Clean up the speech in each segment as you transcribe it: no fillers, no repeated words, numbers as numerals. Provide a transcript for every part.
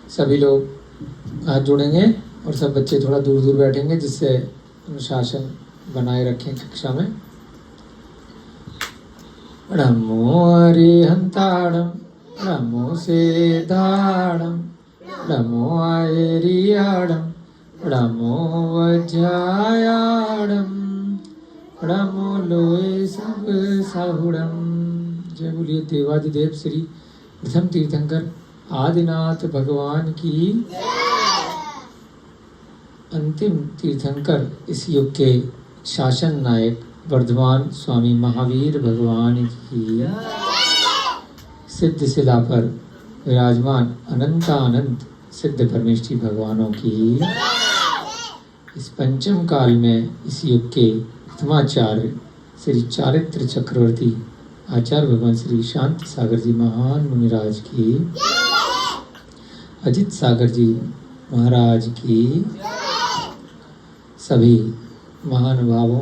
सभी लोग हाथ जोड़ेंगे और सब बच्चे थोड़ा दूर दूर बैठेंगे जिससे अनुशासन बनाए रखें कक्षा में। नमो अरिहंताणम नमो सेधाणम नमो आयरियाणम नमो वज्रायाणम नमो लोए सब साहुणम। जय बोलिए देवादिदेव श्री प्रथम तीर्थंकर आदिनाथ भगवान की। अंतिम तीर्थंकर इस युग के शासन नायक वर्धमान स्वामी महावीर भगवान की। सिद्ध शिला पर विराजमान अनंतानंत सिद्ध परमेष्ठी भगवानों की। इस पंचम काल में इस युग के प्रथमाचार्य श्री चारित्र चक्रवर्ती आचार्य भगवान श्री शांति सागर जी महान मुनिराज की। अजित सागर जी महाराज की। सभी महानुभावों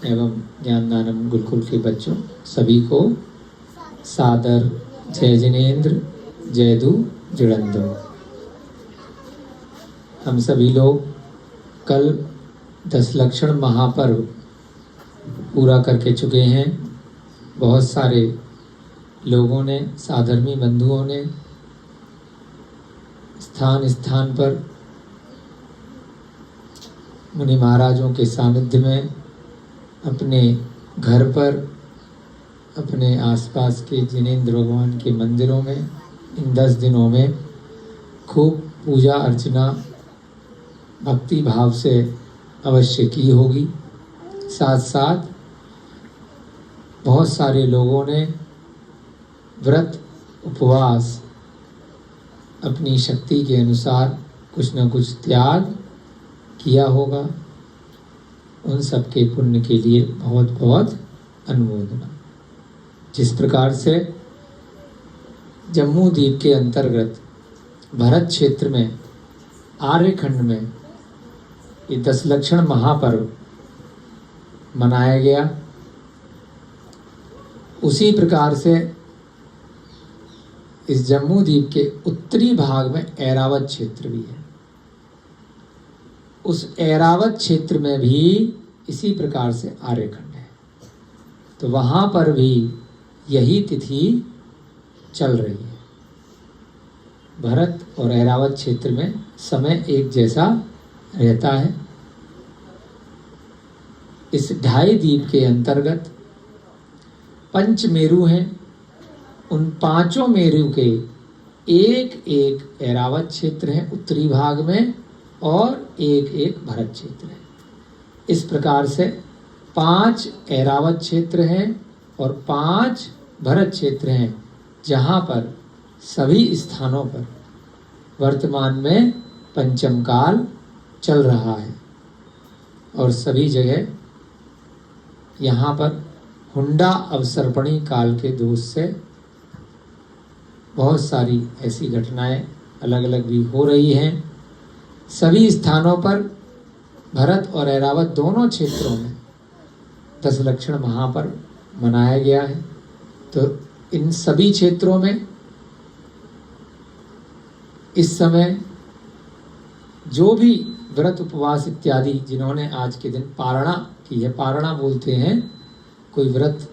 एवं ज्ञानदानम गुरुकुल के बच्चों सभी को सादर जय जिनेन्द्र जय दू जुड़ंदो। हम सभी लोग कल 10 लक्षण महापर्व पूरा करके चुके हैं। बहुत सारे लोगों ने, साधर्मी बंधुओं ने स्थान स्थान पर मुनि महाराजों के सानिध्य में, अपने घर पर, अपने आसपास के जिनेंद्र भगवान के मंदिरों में इन 10 दिनों में खूब पूजा अर्चना भक्ति भाव से अवश्य की होगी। साथ साथ बहुत सारे लोगों ने व्रत उपवास अपनी शक्ति के अनुसार कुछ न कुछ त्याग किया होगा। उन सब के पुण्य के लिए बहुत बहुत अनुमोदना। जिस प्रकार से जम्मू द्वीप के अंतर्गत भरत क्षेत्र में आर्यखंड में ये 10 लक्षण महापर्व मनाया गया, उसी प्रकार से इस जम्मू द्वीप के उत्तरी भाग में ऐरावत क्षेत्र भी है। उस ऐरावत क्षेत्र में भी इसी प्रकार से आर्यखंड है, तो वहाँ पर भी यही तिथि चल रही है। भरत और ऐरावत क्षेत्र में समय एक जैसा रहता है। इस 2.5 द्वीप के अंतर्गत 5 मेरु हैं। उन 5 मेरु के एक एक ऐरावत क्षेत्र है उत्तरी भाग में और एक एक भरत क्षेत्र है। इस प्रकार से 5 ऐरावत क्षेत्र हैं और 5 भरत क्षेत्र हैं, जहाँ पर सभी स्थानों पर वर्तमान में पंचम काल चल रहा है। और सभी जगह यहाँ पर हुंडा अवसर्पणी काल के दोष से बहुत सारी ऐसी घटनाएं अलग अलग भी हो रही हैं। सभी स्थानों पर भरत और ऐरावत दोनों क्षेत्रों में 10 लक्षण महापर्व मनाया गया है। तो इन सभी क्षेत्रों में इस समय जो भी व्रत उपवास इत्यादि जिन्होंने आज के दिन पारणा की है, पारणा बोलते हैं कोई व्रत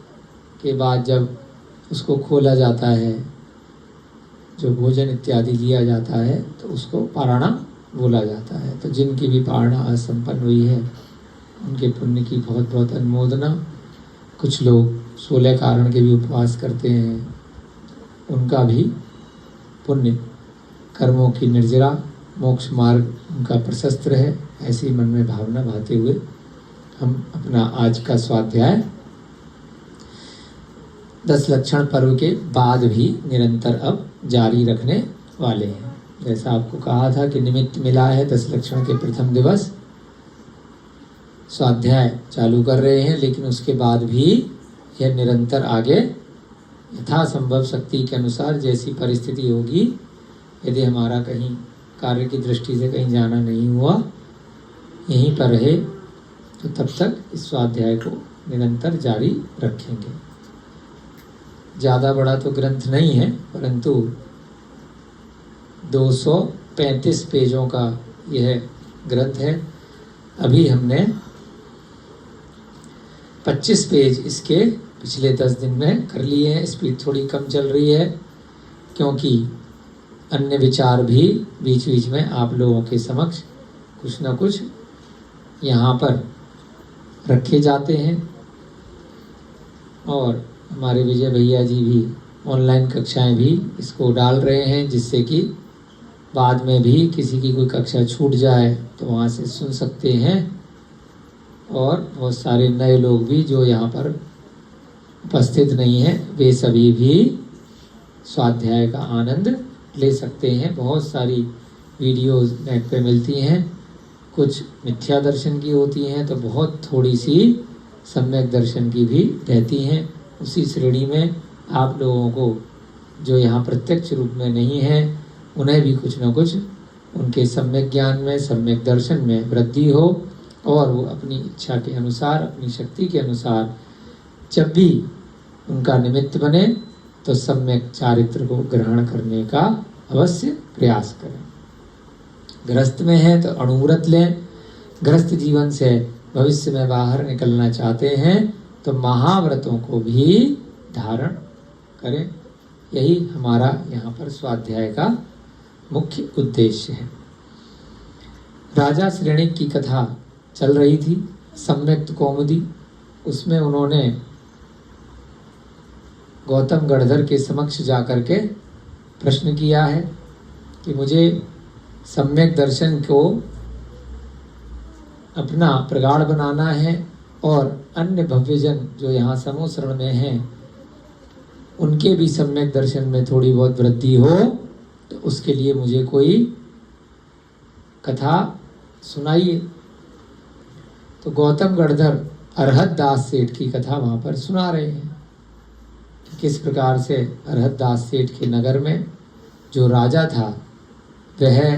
के बाद जब उसको खोला जाता है, जो भोजन इत्यादि लिया जाता है, तो उसको पारणा बोला जाता है। तो जिनकी भी पारणा आज संपन्न हुई है उनके पुण्य की बहुत बहुत अनुमोदना। कुछ लोग 16 कारण के भी उपवास करते हैं, उनका भी पुण्य कर्मों की निर्जरा मोक्ष मार्ग उनका प्रशस्त रहे, ऐसी मन में भावना भाते हुए हम अपना आज का स्वाध्याय 10 लक्षण पर्व के बाद भी निरंतर अब जारी रखने वाले हैं। जैसा आपको कहा था कि निमित्त मिला है 10 लक्षण के प्रथम दिवस स्वाध्याय चालू कर रहे हैं, लेकिन उसके बाद भी यह निरंतर आगे यथासंभव शक्ति के अनुसार जैसी परिस्थिति होगी, यदि हमारा कहीं कार्य की दृष्टि से कहीं जाना नहीं हुआ, यहीं पर रहे, तो तब तक इस स्वाध्याय को निरंतर जारी रखेंगे। ज़्यादा बड़ा तो ग्रंथ नहीं है, परंतु 235 पेजों का यह ग्रंथ है। अभी हमने 25 पेज इसके पिछले 10 दिन में कर लिए हैं। स्पीड थोड़ी कम चल रही है क्योंकि अन्य विचार भी बीच बीच में आप लोगों के समक्ष कुछ न कुछ यहाँ पर रखे जाते हैं। और हमारे विजय भैया जी भी ऑनलाइन कक्षाएं भी इसको डाल रहे हैं, जिससे कि बाद में भी किसी की कोई कक्षा छूट जाए तो वहाँ से सुन सकते हैं। और बहुत सारे नए लोग भी जो यहाँ पर उपस्थित नहीं हैं, वे सभी भी स्वाध्याय का आनंद ले सकते हैं। बहुत सारी वीडियोस नेट पे मिलती हैं, कुछ मिथ्या दर्शन की होती हैं तो बहुत थोड़ी सी सम्यक दर्शन की भी रहती हैं। उसी श्रेणी में आप लोगों को जो यहाँ प्रत्यक्ष रूप में नहीं है, उन्हें भी कुछ न कुछ उनके सम्यक ज्ञान में, सम्यक दर्शन में वृद्धि हो और वो अपनी इच्छा के अनुसार, अपनी शक्ति के अनुसार जब भी उनका निमित्त बने तो सम्यक चारित्र को ग्रहण करने का अवश्य प्रयास करें। गृहस्थ में है तो अणुव्रत लें। गृहस्थ जीवन से भविष्य में बाहर निकलना चाहते हैं तो महाव्रतों को भी धारण करें। यही हमारा यहाँ पर स्वाध्याय का मुख्य उद्देश्य है। राजा श्रेणी की कथा चल रही थी, सम्यक्त कौमुदी। उसमें उन्होंने गौतम गणधर के समक्ष जाकर के प्रश्न किया है कि मुझे सम्यक दर्शन को अपना प्रगाढ़ बनाना है और अन्य भव्यजन जो यहाँ समूह शरण में हैं उनके भी सम्यक दर्शन में थोड़ी बहुत वृद्धि हो, तो उसके लिए मुझे कोई कथा सुनाइए। तो गौतम गणधर अरहत दास सेठ की कथा वहाँ पर सुना रहे हैं कि किस प्रकार से अरहत दास सेठ के नगर में जो राजा था वह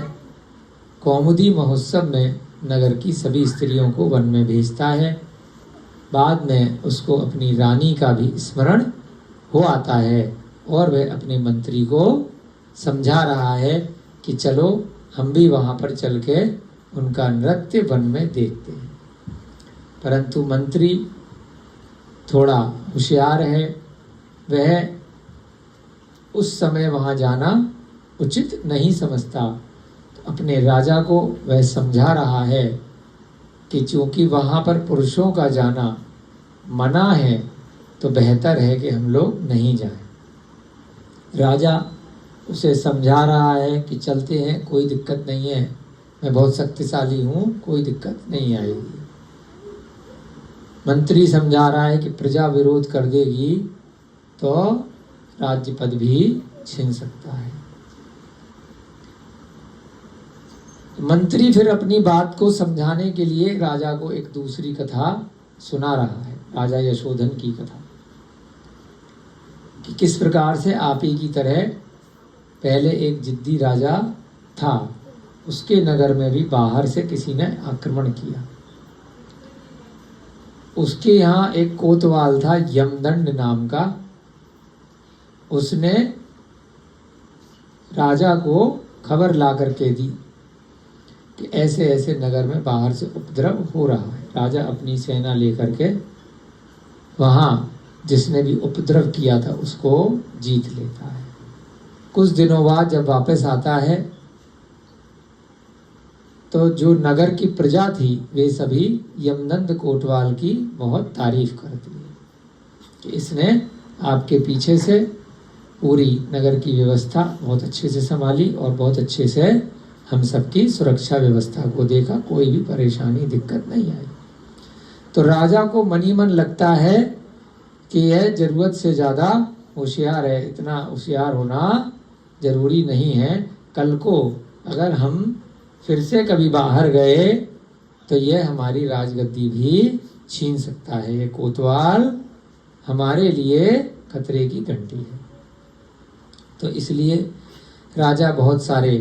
कौमुदी महोत्सव में नगर की सभी स्त्रियों को वन में भेजता है। बाद में उसको अपनी रानी का भी स्मरण हो आता है और वह अपने मंत्री को समझा रहा है कि चलो हम भी वहाँ पर चल के उनका नृत्य वन में देखते हैं। परंतु मंत्री थोड़ा होशियार है, वह उस समय वहाँ जाना उचित नहीं समझता। तो अपने राजा को वह समझा रहा है कि चूंकि वहाँ पर पुरुषों का जाना मना है तो बेहतर है कि हम लोग नहीं जाएं। राजा उसे समझा रहा है कि चलते हैं, कोई दिक्कत नहीं है, मैं बहुत शक्तिशाली हूँ, कोई दिक्कत नहीं आएगी। मंत्री समझा रहा है कि प्रजा विरोध कर देगी तो राज्य पद भी छीन सकता है। मंत्री फिर अपनी बात को समझाने के लिए राजा को एक दूसरी कथा सुना रहा है, राजा यशोधन की कथा, कि किस प्रकार से आप ही की तरह पहले एक जिद्दी राजा था, उसके नगर में भी बाहर से किसी ने आक्रमण किया। उसके यहाँ एक कोतवाल था यमदंड नाम का, उसने राजा को खबर ला करके दी कि ऐसे ऐसे नगर में बाहर से उपद्रव हो रहा है। राजा अपनी सेना लेकर के वहाँ जिसने भी उपद्रव किया था उसको जीत लेता है। कुछ दिनों बाद जब वापस आता है तो जो नगर की प्रजा थी वे सभी यमनंद कोतवाल की बहुत तारीफ करती है कि इसने आपके पीछे से पूरी नगर की व्यवस्था बहुत अच्छे से संभाली और बहुत अच्छे से हम सबकी सुरक्षा व्यवस्था को देखा, कोई भी परेशानी दिक्कत नहीं आई। तो राजा को मन ही मन लगता है कि यह जरूरत से ज़्यादा होशियार है, इतना होशियार होना जरूरी नहीं है। कल को अगर हम फिर से कभी बाहर गए तो यह हमारी राजगद्दी भी छीन सकता है। ये कोतवाल हमारे लिए खतरे की घंटी है। तो इसलिए राजा बहुत सारे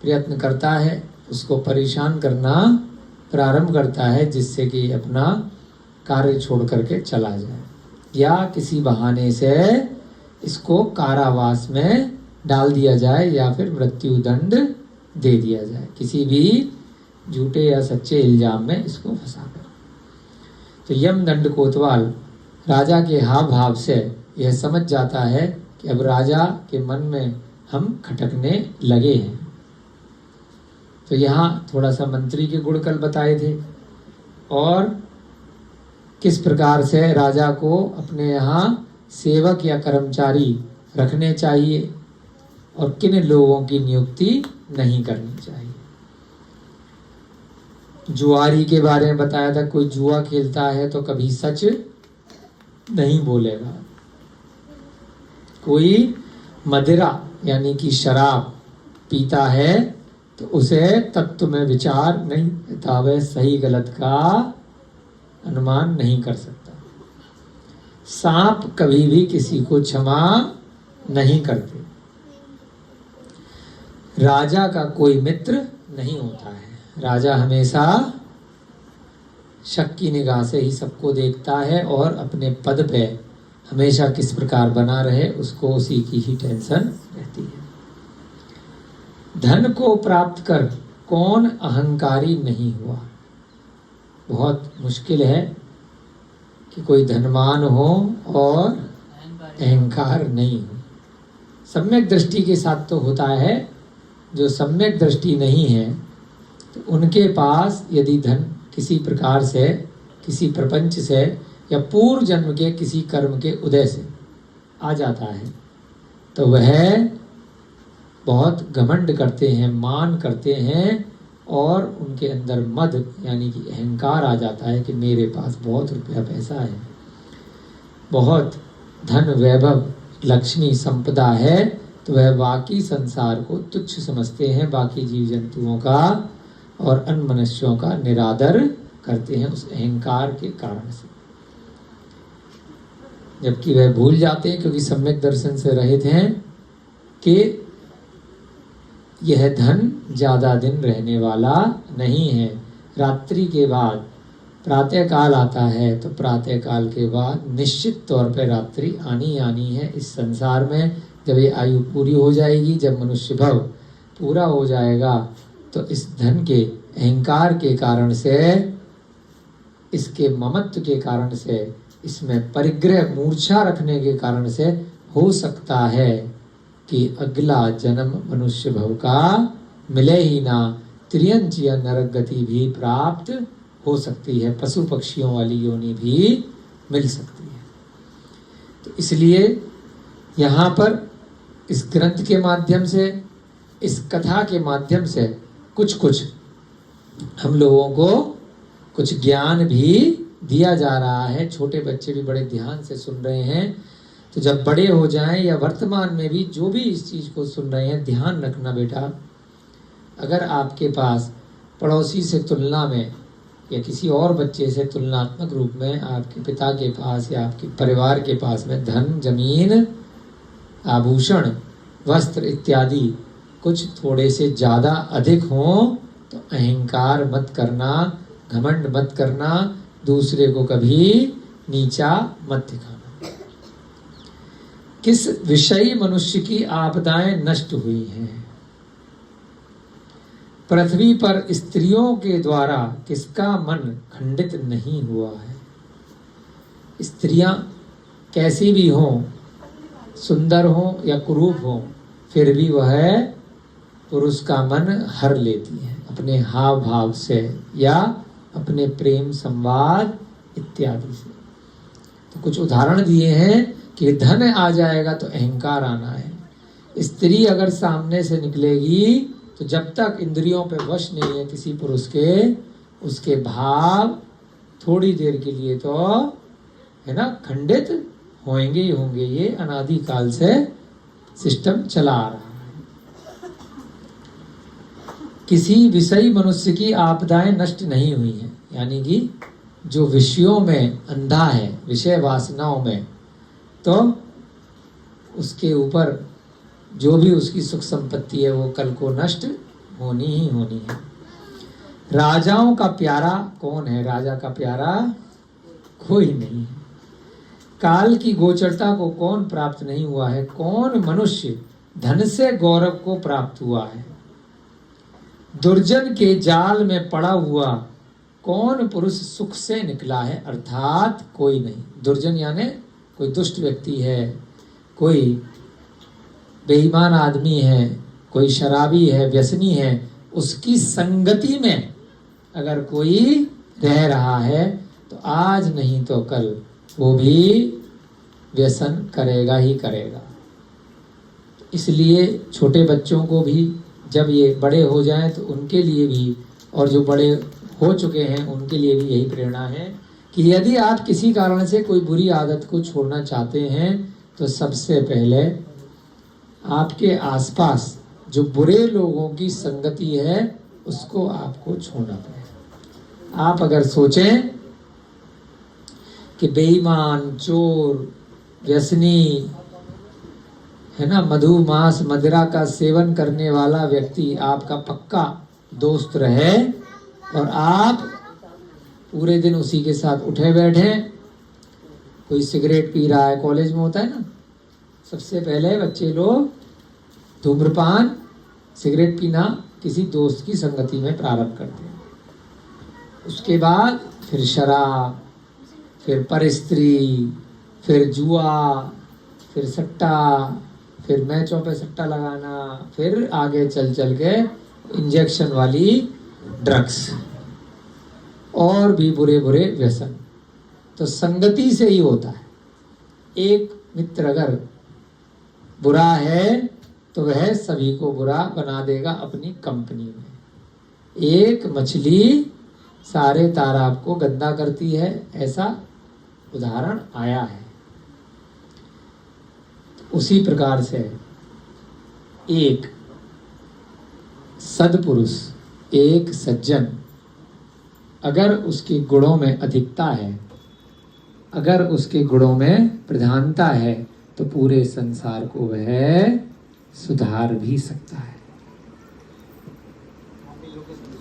प्रयत्न करता है, उसको परेशान करना प्रारंभ करता है, जिससे कि अपना कार्य छोड़ करके चला जाए या किसी बहाने से इसको कारावास में डाल दिया जाए या फिर मृत्यु दंड दे दिया जाए, किसी भी झूठे या सच्चे इल्जाम में इसको फंसाकर। तो यम दंड कोतवाल राजा के हाव भाव से यह समझ जाता है कि अब राजा के मन में हम खटकने लगे हैं। तो यहाँ थोड़ा सा मंत्री के गुण कल बताए थे और किस प्रकार से राजा को अपने यहाँ सेवक या कर्मचारी रखने चाहिए और किन लोगों की नियुक्ति नहीं करनी चाहिए। जुआरी के बारे में बताया था, कोई जुआ खेलता है तो कभी सच नहीं बोलेगा। कोई मदिरा यानी कि शराब पीता है तो उसे तत्व में विचार नहीं देता, वह सही गलत का अनुमान नहीं कर सकता। सांप कभी भी किसी को क्षमा नहीं करते। राजा का कोई मित्र नहीं होता है। राजा हमेशा शक की निगाह से ही सबको देखता है और अपने पद पे हमेशा किस प्रकार बना रहे उसको उसी की ही टेंशन रहती है। धन को प्राप्त कर कौन अहंकारी नहीं हुआ। बहुत मुश्किल है कि कोई धनवान हो और अहंकार नहीं हो। सम्यक दृष्टि के साथ तो होता है, जो सम्यक दृष्टि नहीं है तो उनके पास यदि धन किसी प्रकार से, किसी प्रपंच से या पूर्व जन्म के किसी कर्म के उदय से आ जाता है तो वह बहुत घमंड करते हैं, मान करते हैं और उनके अंदर मद यानी कि अहंकार आ जाता है कि मेरे पास बहुत रुपया पैसा है, बहुत धन वैभव लक्ष्मी संपदा है, तो वह बाकी संसार को तुच्छ समझते हैं, बाकी जीव जंतुओं का और अन्य मनुष्यों का निरादर करते हैं उस अहंकार के कारण से। जबकि वह भूल जाते हैं क्योंकि सम्यक दर्शन से रहित हैं कि यह धन ज्यादा दिन रहने वाला नहीं है। रात्रि के बाद प्रातः काल आता है तो प्रातः काल के बाद निश्चित तौर पर रात्रि आनी है इस संसार में। जब ये आयु पूरी हो जाएगी, जब मनुष्य भव पूरा हो जाएगा तो इस धन के अहंकार के कारण से, इसके ममत्व के कारण से, इसमें परिग्रह मूर्छा रखने के कारण से हो सकता है कि अगला जन्म मनुष्य भव का मिले ही ना, त्रियंच या नरक गति भी प्राप्त हो सकती है, पशु पक्षियों वाली योनि भी मिल सकती है। तो इसलिए यहाँ पर इस ग्रंथ के माध्यम से, इस कथा के माध्यम से कुछ हम लोगों को कुछ ज्ञान भी दिया जा रहा है। छोटे बच्चे भी बड़े ध्यान से सुन रहे हैं, तो जब बड़े हो जाएं या वर्तमान में भी जो भी इस चीज़ को सुन रहे हैं, ध्यान रखना बेटा, अगर आपके पास पड़ोसी से तुलना में या किसी और बच्चे से तुलनात्मक रूप में आपके पिता के पास या आपके परिवार के पास में धन, जमीन, आभूषण, वस्त्र इत्यादि कुछ थोड़े से ज़्यादा अधिक हों तो अहंकार मत करना, घमंड मत करना, दूसरे को कभी नीचा मत दिखाना। किस विषयी मनुष्य की आपदाएं नष्ट हुई हैं। पृथ्वी पर स्त्रियों के द्वारा किसका मन खंडित नहीं हुआ है। स्त्रियां कैसी भी हों, सुंदर हों या कुरूप हों, फिर भी वह पुरुष का मन हर लेती है अपने हाव भाव से या अपने प्रेम संवाद इत्यादि से। तो कुछ उदाहरण दिए हैं कि धन आ जाएगा तो अहंकार आना है। स्त्री अगर सामने से निकलेगी तो जब तक इंद्रियों पे वश नहीं है किसी पुरुष के, उसके भाव थोड़ी देर के लिए तो है ना खंडित होंगे ही होंगे। ये अनादि काल से सिस्टम चला आ रहा है। किसी विषयी मनुष्य की आपदाएं नष्ट नहीं हुई हैं, यानी कि जो विषयों में अंधा है, विषय वासनाओं में, तो उसके ऊपर जो भी उसकी सुख संपत्ति है वो कल को नष्ट होनी ही होनी है। राजाओं का प्यारा कौन है। राजा का प्यारा कोई नहीं है। काल की गोचरता को कौन प्राप्त नहीं हुआ है। कौन मनुष्य धन से गौरव को प्राप्त हुआ है। दुर्जन के जाल में पड़ा हुआ कौन पुरुष सुख से निकला है, अर्थात कोई नहीं। दुर्जन यानी कोई दुष्ट व्यक्ति है, कोई बेईमान आदमी है, कोई शराबी है, व्यसनी है, उसकी संगति में अगर कोई रह रहा है तो आज नहीं तो कल वो भी व्यसन करेगा ही करेगा। इसलिए छोटे बच्चों को भी जब ये बड़े हो जाएं तो उनके लिए भी, और जो बड़े हो चुके हैं उनके लिए भी यही प्रेरणा है कि यदि आप किसी कारण से कोई बुरी आदत को छोड़ना चाहते हैं तो सबसे पहले आपके आसपास जो बुरे लोगों की संगति है उसको आपको छोड़ना पड़ेगा। आप अगर सोचें कि बेईमान, चोर, व्यसनी है ना, मधु मांस मदिरा का सेवन करने वाला व्यक्ति आपका पक्का दोस्त रहे और आप पूरे दिन उसी के साथ उठे बैठे, कोई सिगरेट पी रहा है, कॉलेज में होता है ना, सबसे पहले बच्चे लोग धूम्रपान, सिगरेट पीना किसी दोस्त की संगति में प्रारंभ करते हैं। उसके बाद फिर शराब, फिर परस्त्री, फिर जुआ, फिर सट्टा, फिर मैचों पे सट्टा लगाना, फिर आगे चल चल के इंजेक्शन वाली ड्रग्स और भी बुरे बुरे व्यसन। तो संगति से ही होता है। एक मित्र अगर बुरा है तो वह सभी को बुरा बना देगा अपनी कंपनी में। एक मछली सारे तालाब को गंदा करती है, ऐसा उदाहरण आया है। उसी प्रकार से एक सद्पुरुष, एक सज्जन अगर उसके गुणों में अधिकता है, अगर उसके गुणों में प्रधानता है तो पूरे संसार को वह सुधार भी सकता है।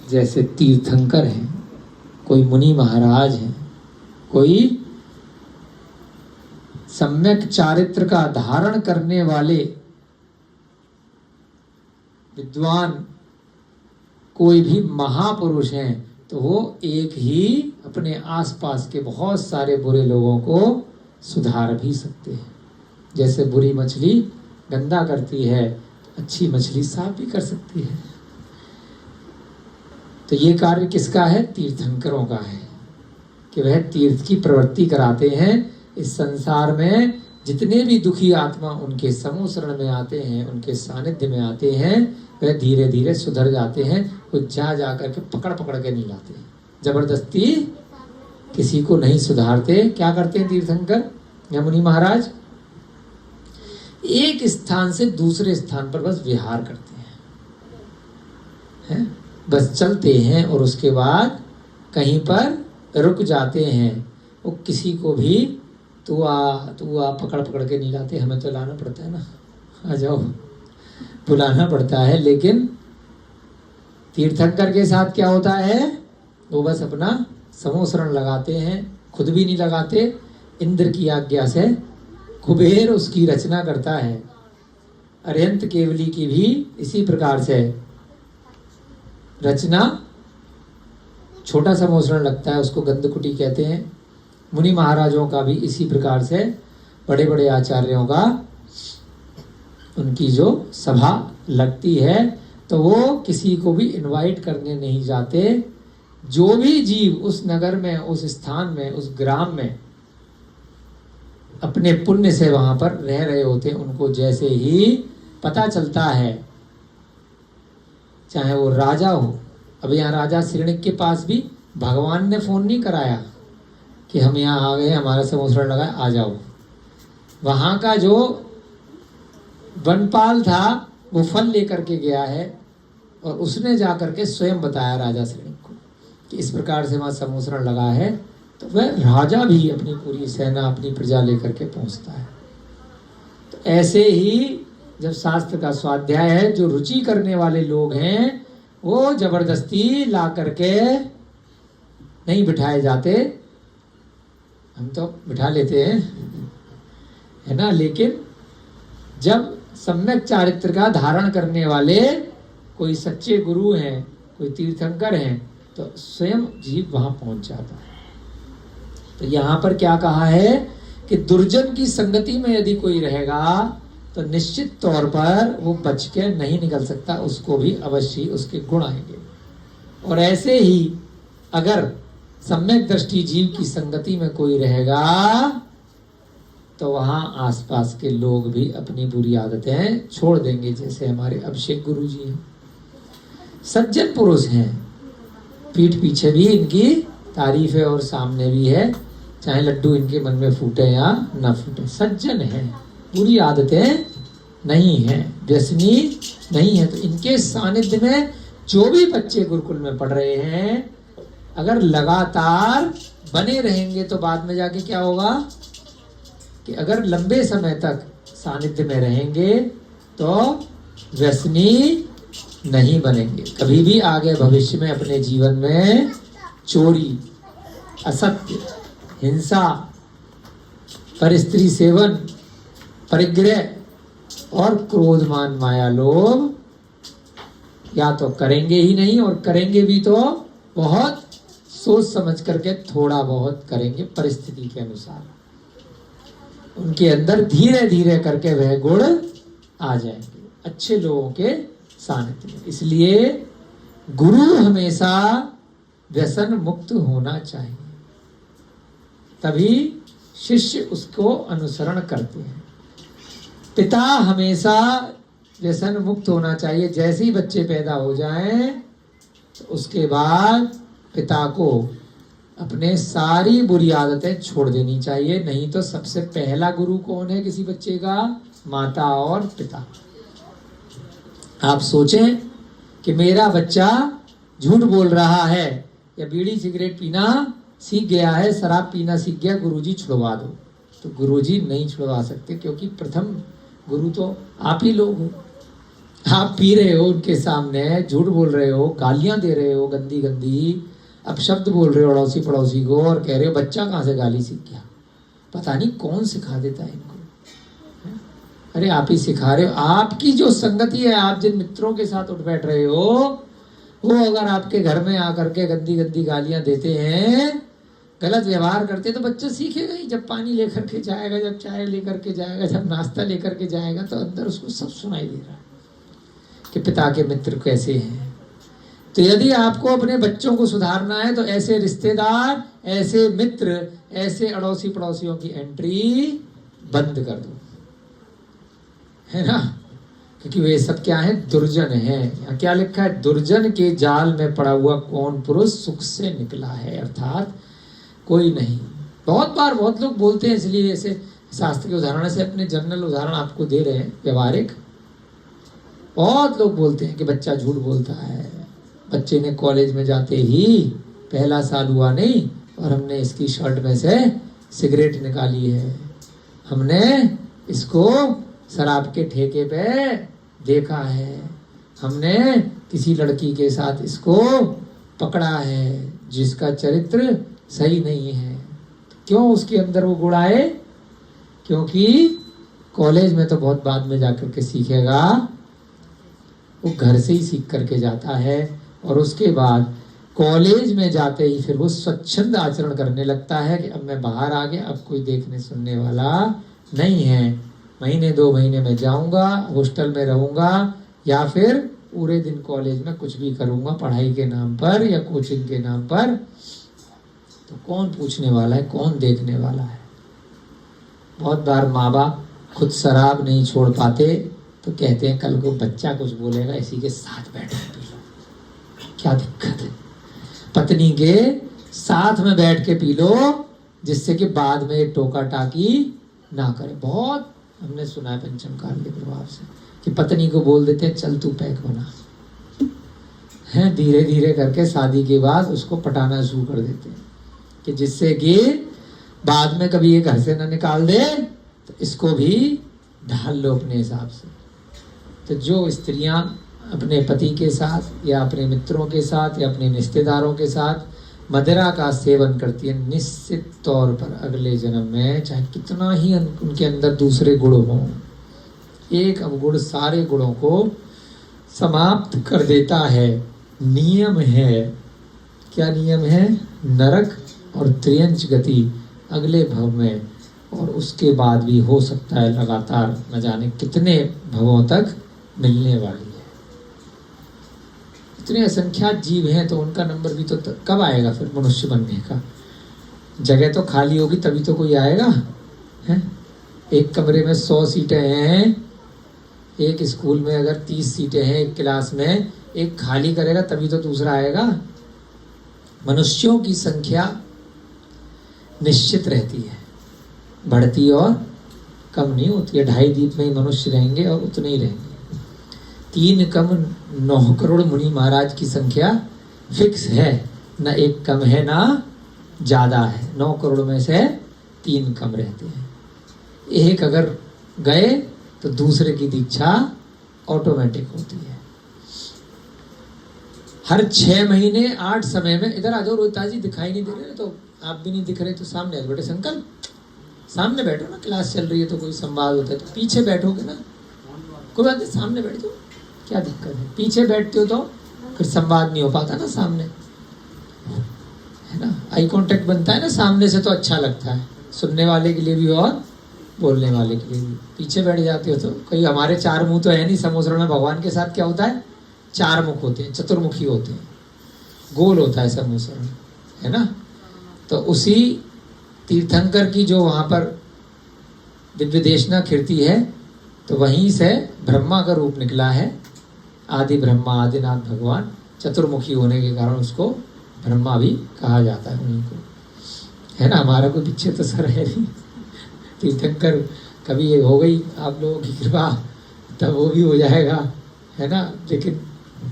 जैसे तीर्थंकर हैं, कोई मुनि महाराज हैं, कोई सम्यक चारित्र का धारण करने वाले विद्वान, कोई भी महापुरुष हैं, तो वो एक ही अपने आसपास के बहुत सारे बुरे लोगों को सुधार भी सकते हैं। जैसे बुरी मछली गंदा करती है, अच्छी मछली साफ भी कर सकती है। तो ये कार्य किसका है? तीर्थंकरों का है कि वह तीर्थ की प्रवृत्ति कराते हैं। इस संसार में जितने भी दुखी आत्मा उनके समूह शरण में आते हैं, उनके सानिध्य में आते हैं, वह धीरे धीरे सुधर जाते हैं। कुछ जा करके पकड़ के नहीं लाते, जबरदस्ती किसी को नहीं सुधारते। क्या करते हैं तीर्थंकर या मुनि महाराज? एक स्थान से दूसरे स्थान पर बस विहार करते हैं, बस चलते हैं और उसके बाद कहीं पर रुक जाते हैं। वो किसी को भी तू आ पकड़ के नहीं लाते। हमें तो लाना पड़ता है ना, आ जाओ, बुलाना पड़ता है। लेकिन तीर्थंकर के साथ क्या होता है? वो बस अपना समूह शरण लगाते हैं, खुद भी नहीं लगाते। इंद्र की आज्ञा से कुबेर उसकी रचना करता है। अरिहंत केवली की भी इसी प्रकार से रचना, छोटा सा मोसरण लगता है, उसको गंधकुटी कहते हैं। मुनि महाराजों का भी इसी प्रकार से, बड़े बड़े आचार्यों का उनकी जो सभा लगती है तो वो किसी को भी इनवाइट करने नहीं जाते। जो भी जीव उस नगर में, उस स्थान में, उस ग्राम में अपने पुण्य से वहां पर रह रहे होते, उनको जैसे ही पता चलता है, चाहे वो राजा हो। अब यहाँ राजा श्रेणिक के पास भी भगवान ने फोन नहीं कराया कि हम यहाँ आ गए, हमारा समोसरण लगा, आ जाओ। वहां का जो वनपाल था वो फल लेकर के गया है और उसने जाकर के स्वयं बताया राजा श्रेणिक को कि इस प्रकार से वहां समोसरण लगा है। तो वह राजा भी अपनी पूरी सेना, अपनी प्रजा लेकर के पहुंचता है। तो ऐसे ही जब शास्त्र का स्वाध्याय है, जो रुचि करने वाले लोग हैं वो जबरदस्ती ला करके नहीं बिठाए जाते। हम तो बिठा लेते हैं, है ना। लेकिन जब सम्यक चारित्र का धारण करने वाले कोई सच्चे गुरु हैं, कोई तीर्थंकर हैं, तो स्वयं जीव वहां पहुंच जाता है। तो यहां पर क्या कहा है कि दुर्जन की संगति में यदि कोई रहेगा तो निश्चित तौर पर वो बच के नहीं निकल सकता, उसको भी अवश्य उसके गुण आएंगे। और ऐसे ही अगर सम्यक दृष्टि जीव की संगति में कोई रहेगा तो वहां आसपास के लोग भी अपनी बुरी आदतें छोड़ देंगे, जैसे हमारे अभिषेक गुरु जी हैं, सज्जन पुरुष हैं, पीठ पीछे भी इनकी तारीफ है और सामने भी है, चाहे लड्डू इनके मन में फूटे या न फूटे, सज्जन है, बुरी आदतें नहीं है, व्यसनी नहीं है। तो इनके सानिध्य में जो भी बच्चे गुरुकुल में पढ़ रहे हैं अगर लगातार बने रहेंगे तो बाद में जाके क्या होगा कि अगर लंबे समय तक सानिध्य में रहेंगे तो व्यसनी नहीं बनेंगे, कभी भी आगे भविष्य में अपने जीवन में चोरी, असत्य, हिंसा, परस्त्री सेवन, परिग्रह और क्रोध, मान, माया, लोभ या तो करेंगे ही नहीं, और करेंगे भी तो बहुत सोच समझ करके थोड़ा बहुत करेंगे परिस्थिति के अनुसार। उनके अंदर धीरे धीरे करके वह गुण आ जाएंगे अच्छे लोगों के सानिध्य में। इसलिए गुरु हमेशा व्यसन मुक्त होना चाहिए, तभी शिष्य उसको अनुसरण करते हैं। पिता हमेशा व्यसन मुक्त होना चाहिए। जैसे ही बच्चे पैदा हो जाएं तो उसके बाद पिता को अपने सारी बुरी आदतें छोड़ देनी चाहिए। नहीं तो सबसे पहला गुरु कौन है किसी बच्चे का? माता और पिता। आप सोचें कि मेरा बच्चा झूठ बोल रहा है या बीड़ी सिगरेट पीना सीख गया है, शराब पीना सीख गया, गुरुजी छुड़वा दो। तो गुरुजी नहीं छुड़वा सकते, क्योंकि प्रथम गुरु तो आप ही लोग हो। आप पी रहे हो उनके सामने, झूठ बोल रहे हो, गालियां दे रहे हो गंदी गंदी, अब शब्द बोल रहे हो अड़ोसी पड़ोसी को और कह रहे हो बच्चा कहाँ से गाली सीख गया। पता नहीं कौन सिखा देता है इनको। अरे आप ही सिखा रहे हो। आपकी जो संगति है, आप जिन मित्रों के साथ उठ बैठ रहे हो, वो अगर आपके घर में आकर के गंदी गंदी गालियां देते हैं, गलत व्यवहार करते हैं, तो बच्चा सीखेगा ही। जब पानी लेकर के जाएगा, जब चाय लेकर के जाएगा, जब नाश्ता लेकर के जाएगा, तो अंदर उसको सब सुनाई दे रहा है कि पिता के मित्र कैसे हैं। तो यदि आपको अपने बच्चों को सुधारना है तो ऐसे रिश्तेदार, ऐसे मित्र, ऐसे अड़ोसी पड़ोसियों की एंट्री बंद कर दो, है ना। क्योंकि वे सब क्या है? दुर्जन है। यहाँ क्या लिखा है? दुर्जन के जाल में पड़ा हुआ कौन पुरुष सुख से निकला है, अर्थात कोई नहीं। बहुत बार बहुत लोग बोलते हैं, इसलिए ऐसे शास्त्र के उदाहरण से अपने जनरल उदाहरण आपको दे रहे हैं व्यवहारिक। बहुत लोग बोलते हैं कि बच्चा झूठ बोलता है, बच्चे ने कॉलेज में जाते ही पहला साल हुआ नहीं और हमने इसकी शर्ट में से सिगरेट निकाली है, हमने इसको शराब के ठेके पे देखा है, हमने किसी लड़की के साथ इसको पकड़ा है जिसका चरित्र सही नहीं है। क्यों उसके अंदर वो गुण आए? क्योंकि कॉलेज में तो बहुत बाद में जाकर के सीखेगा, वो घर से ही सीख करके जाता है, और उसके बाद कॉलेज में जाते ही फिर वो स्वच्छंद आचरण करने लगता है कि अब मैं बाहर आ गया, अब कोई देखने सुनने वाला नहीं है, महीने 2 महीने में जाऊंगा, हॉस्टल में रहूंगा, या फिर पूरे दिन कॉलेज में कुछ भी करूंगा पढ़ाई के नाम पर या कोचिंग के नाम पर। तो कौन पूछने वाला है, कौन देखने वाला है? बहुत बार माँ बाप खुद शराब नहीं छोड़ पाते तो कहते हैं कल को बच्चा कुछ बोलेगा, इसी के साथ बैठ के पी लो, क्या दिक्कत है? पत्नी के साथ में बैठ के पी लो, जिससे कि बाद में टोका टाकी ना करे। बहुत हमने सुना है पंचम काल के प्रभाव से कि पत्नी को बोल देते हैं चल तू पैक बना, है धीरे धीरे करके शादी के बाद उसको पटाना शुरू कर देते हैं कि जिससे कि बाद में कभी ये घर से ना निकाल दे, तो इसको भी ढाल लो अपने हिसाब से। तो जो स्त्रियां अपने पति के साथ या अपने मित्रों के साथ या अपने रिश्तेदारों के साथ मदिरा का सेवन करती है, निश्चित तौर पर अगले जन्म में चाहे कितना ही उनके अंदर दूसरे गुण हों, एक अवगुण सारे गुणों को समाप्त कर देता है। नियम है, क्या नियम है? नरक और त्रियंच गति अगले भव में, और उसके बाद भी हो सकता है लगातार न जाने कितने भवों तक मिलने वाली है। इतने असंख्यात जीव हैं तो उनका नंबर भी तो कब आएगा फिर मनुष्य बनने का? जगह तो खाली होगी तभी तो कोई आएगा, है? एक कमरे में 100 सीटें हैं, एक स्कूल में अगर 30 सीटें हैं एक क्लास में, एक खाली करेगा तभी तो दूसरा आएगा। मनुष्यों की संख्या निश्चित रहती है, बढ़ती और कम नहीं होती है। 2.5 दीप में ही मनुष्य रहेंगे और उतने ही रहेंगे। 3 कम 9 करोड़ मुनि महाराज की संख्या फिक्स है, न एक कम है ना ज्यादा है। 9 करोड़ में से 3 कम रहते हैं। एक अगर गए तो दूसरे की दीक्षा ऑटोमेटिक होती है। हर 6 महीने 8 समय में, इधर आ जाओ रोहिता जी, दिखाई नहीं दे रहे तो आप भी नहीं दिख रहे तो सामने आ जाओ बेटे। संकल्प सामने बैठो ना, क्लास चल रही है तो कोई संवाद होता है तो पीछे बैठोगे ना, कोई बात नहीं, सामने बैठ जाओ, क्या दिक्कत है? पीछे बैठते हो तो फिर संवाद नहीं हो पाता ना सामने, है ना? आई कांटेक्ट बनता है ना सामने से तो अच्छा लगता है, सुनने वाले के लिए भी और बोलने वाले के लिए भी। पीछे बैठ जाते हो तो कहीं हमारे 4 मुंह तो है नहीं। समोसरण में भगवान के साथ क्या होता है? 4 मुख होते हैं, चतुर्मुखी होते हैं, गोल होता है समोसरण, है ना? तो उसी तीर्थंकर की जो वहाँ पर दिव्य देशना खिड़ती है तो वहीं से ब्रह्मा का रूप निकला है। आदि ब्रह्मा आदिनाथ भगवान चतुर्मुखी होने के कारण उसको ब्रह्मा भी कहा जाता है उन्हीं को, है ना? हमारा कोई पीछे तो सर है नहीं। तीर्थंकर कभी ये हो गई आप लोगों की कृपा तब वो भी हो जाएगा, है ना? लेकिन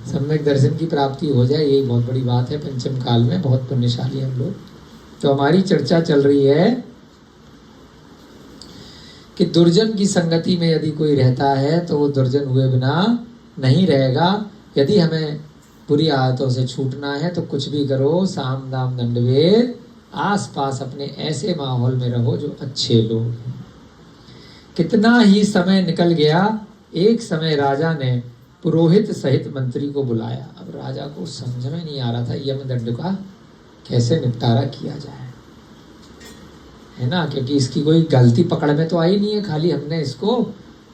सम्यक दर्शन की प्राप्ति हो जाए यही बहुत बड़ी बात है। पंचम काल में बहुत पुण्यशाली हम लोग। तो हमारी चर्चा चल रही है कि दुर्जन की संगति में यदि कोई रहता है तो वो दुर्जन हुए बिना नहीं रहेगा। यदि हमें बुरी आदतों से छूटना है तो कुछ भी करो, साम दाम दंडभेद, आस पास अपने ऐसे माहौल में रहो जो अच्छे लोग हैं। कितना ही समय निकल गया, एक समय राजा ने पुरोहित सहित मंत्री को बुलाया। अब राजा को समझ में नहीं आ रहा था यमदंड का कैसे निपटारा किया जाए, है ना? क्योंकि इसकी कोई गलती पकड़ में तो आई नहीं है, खाली हमने इसको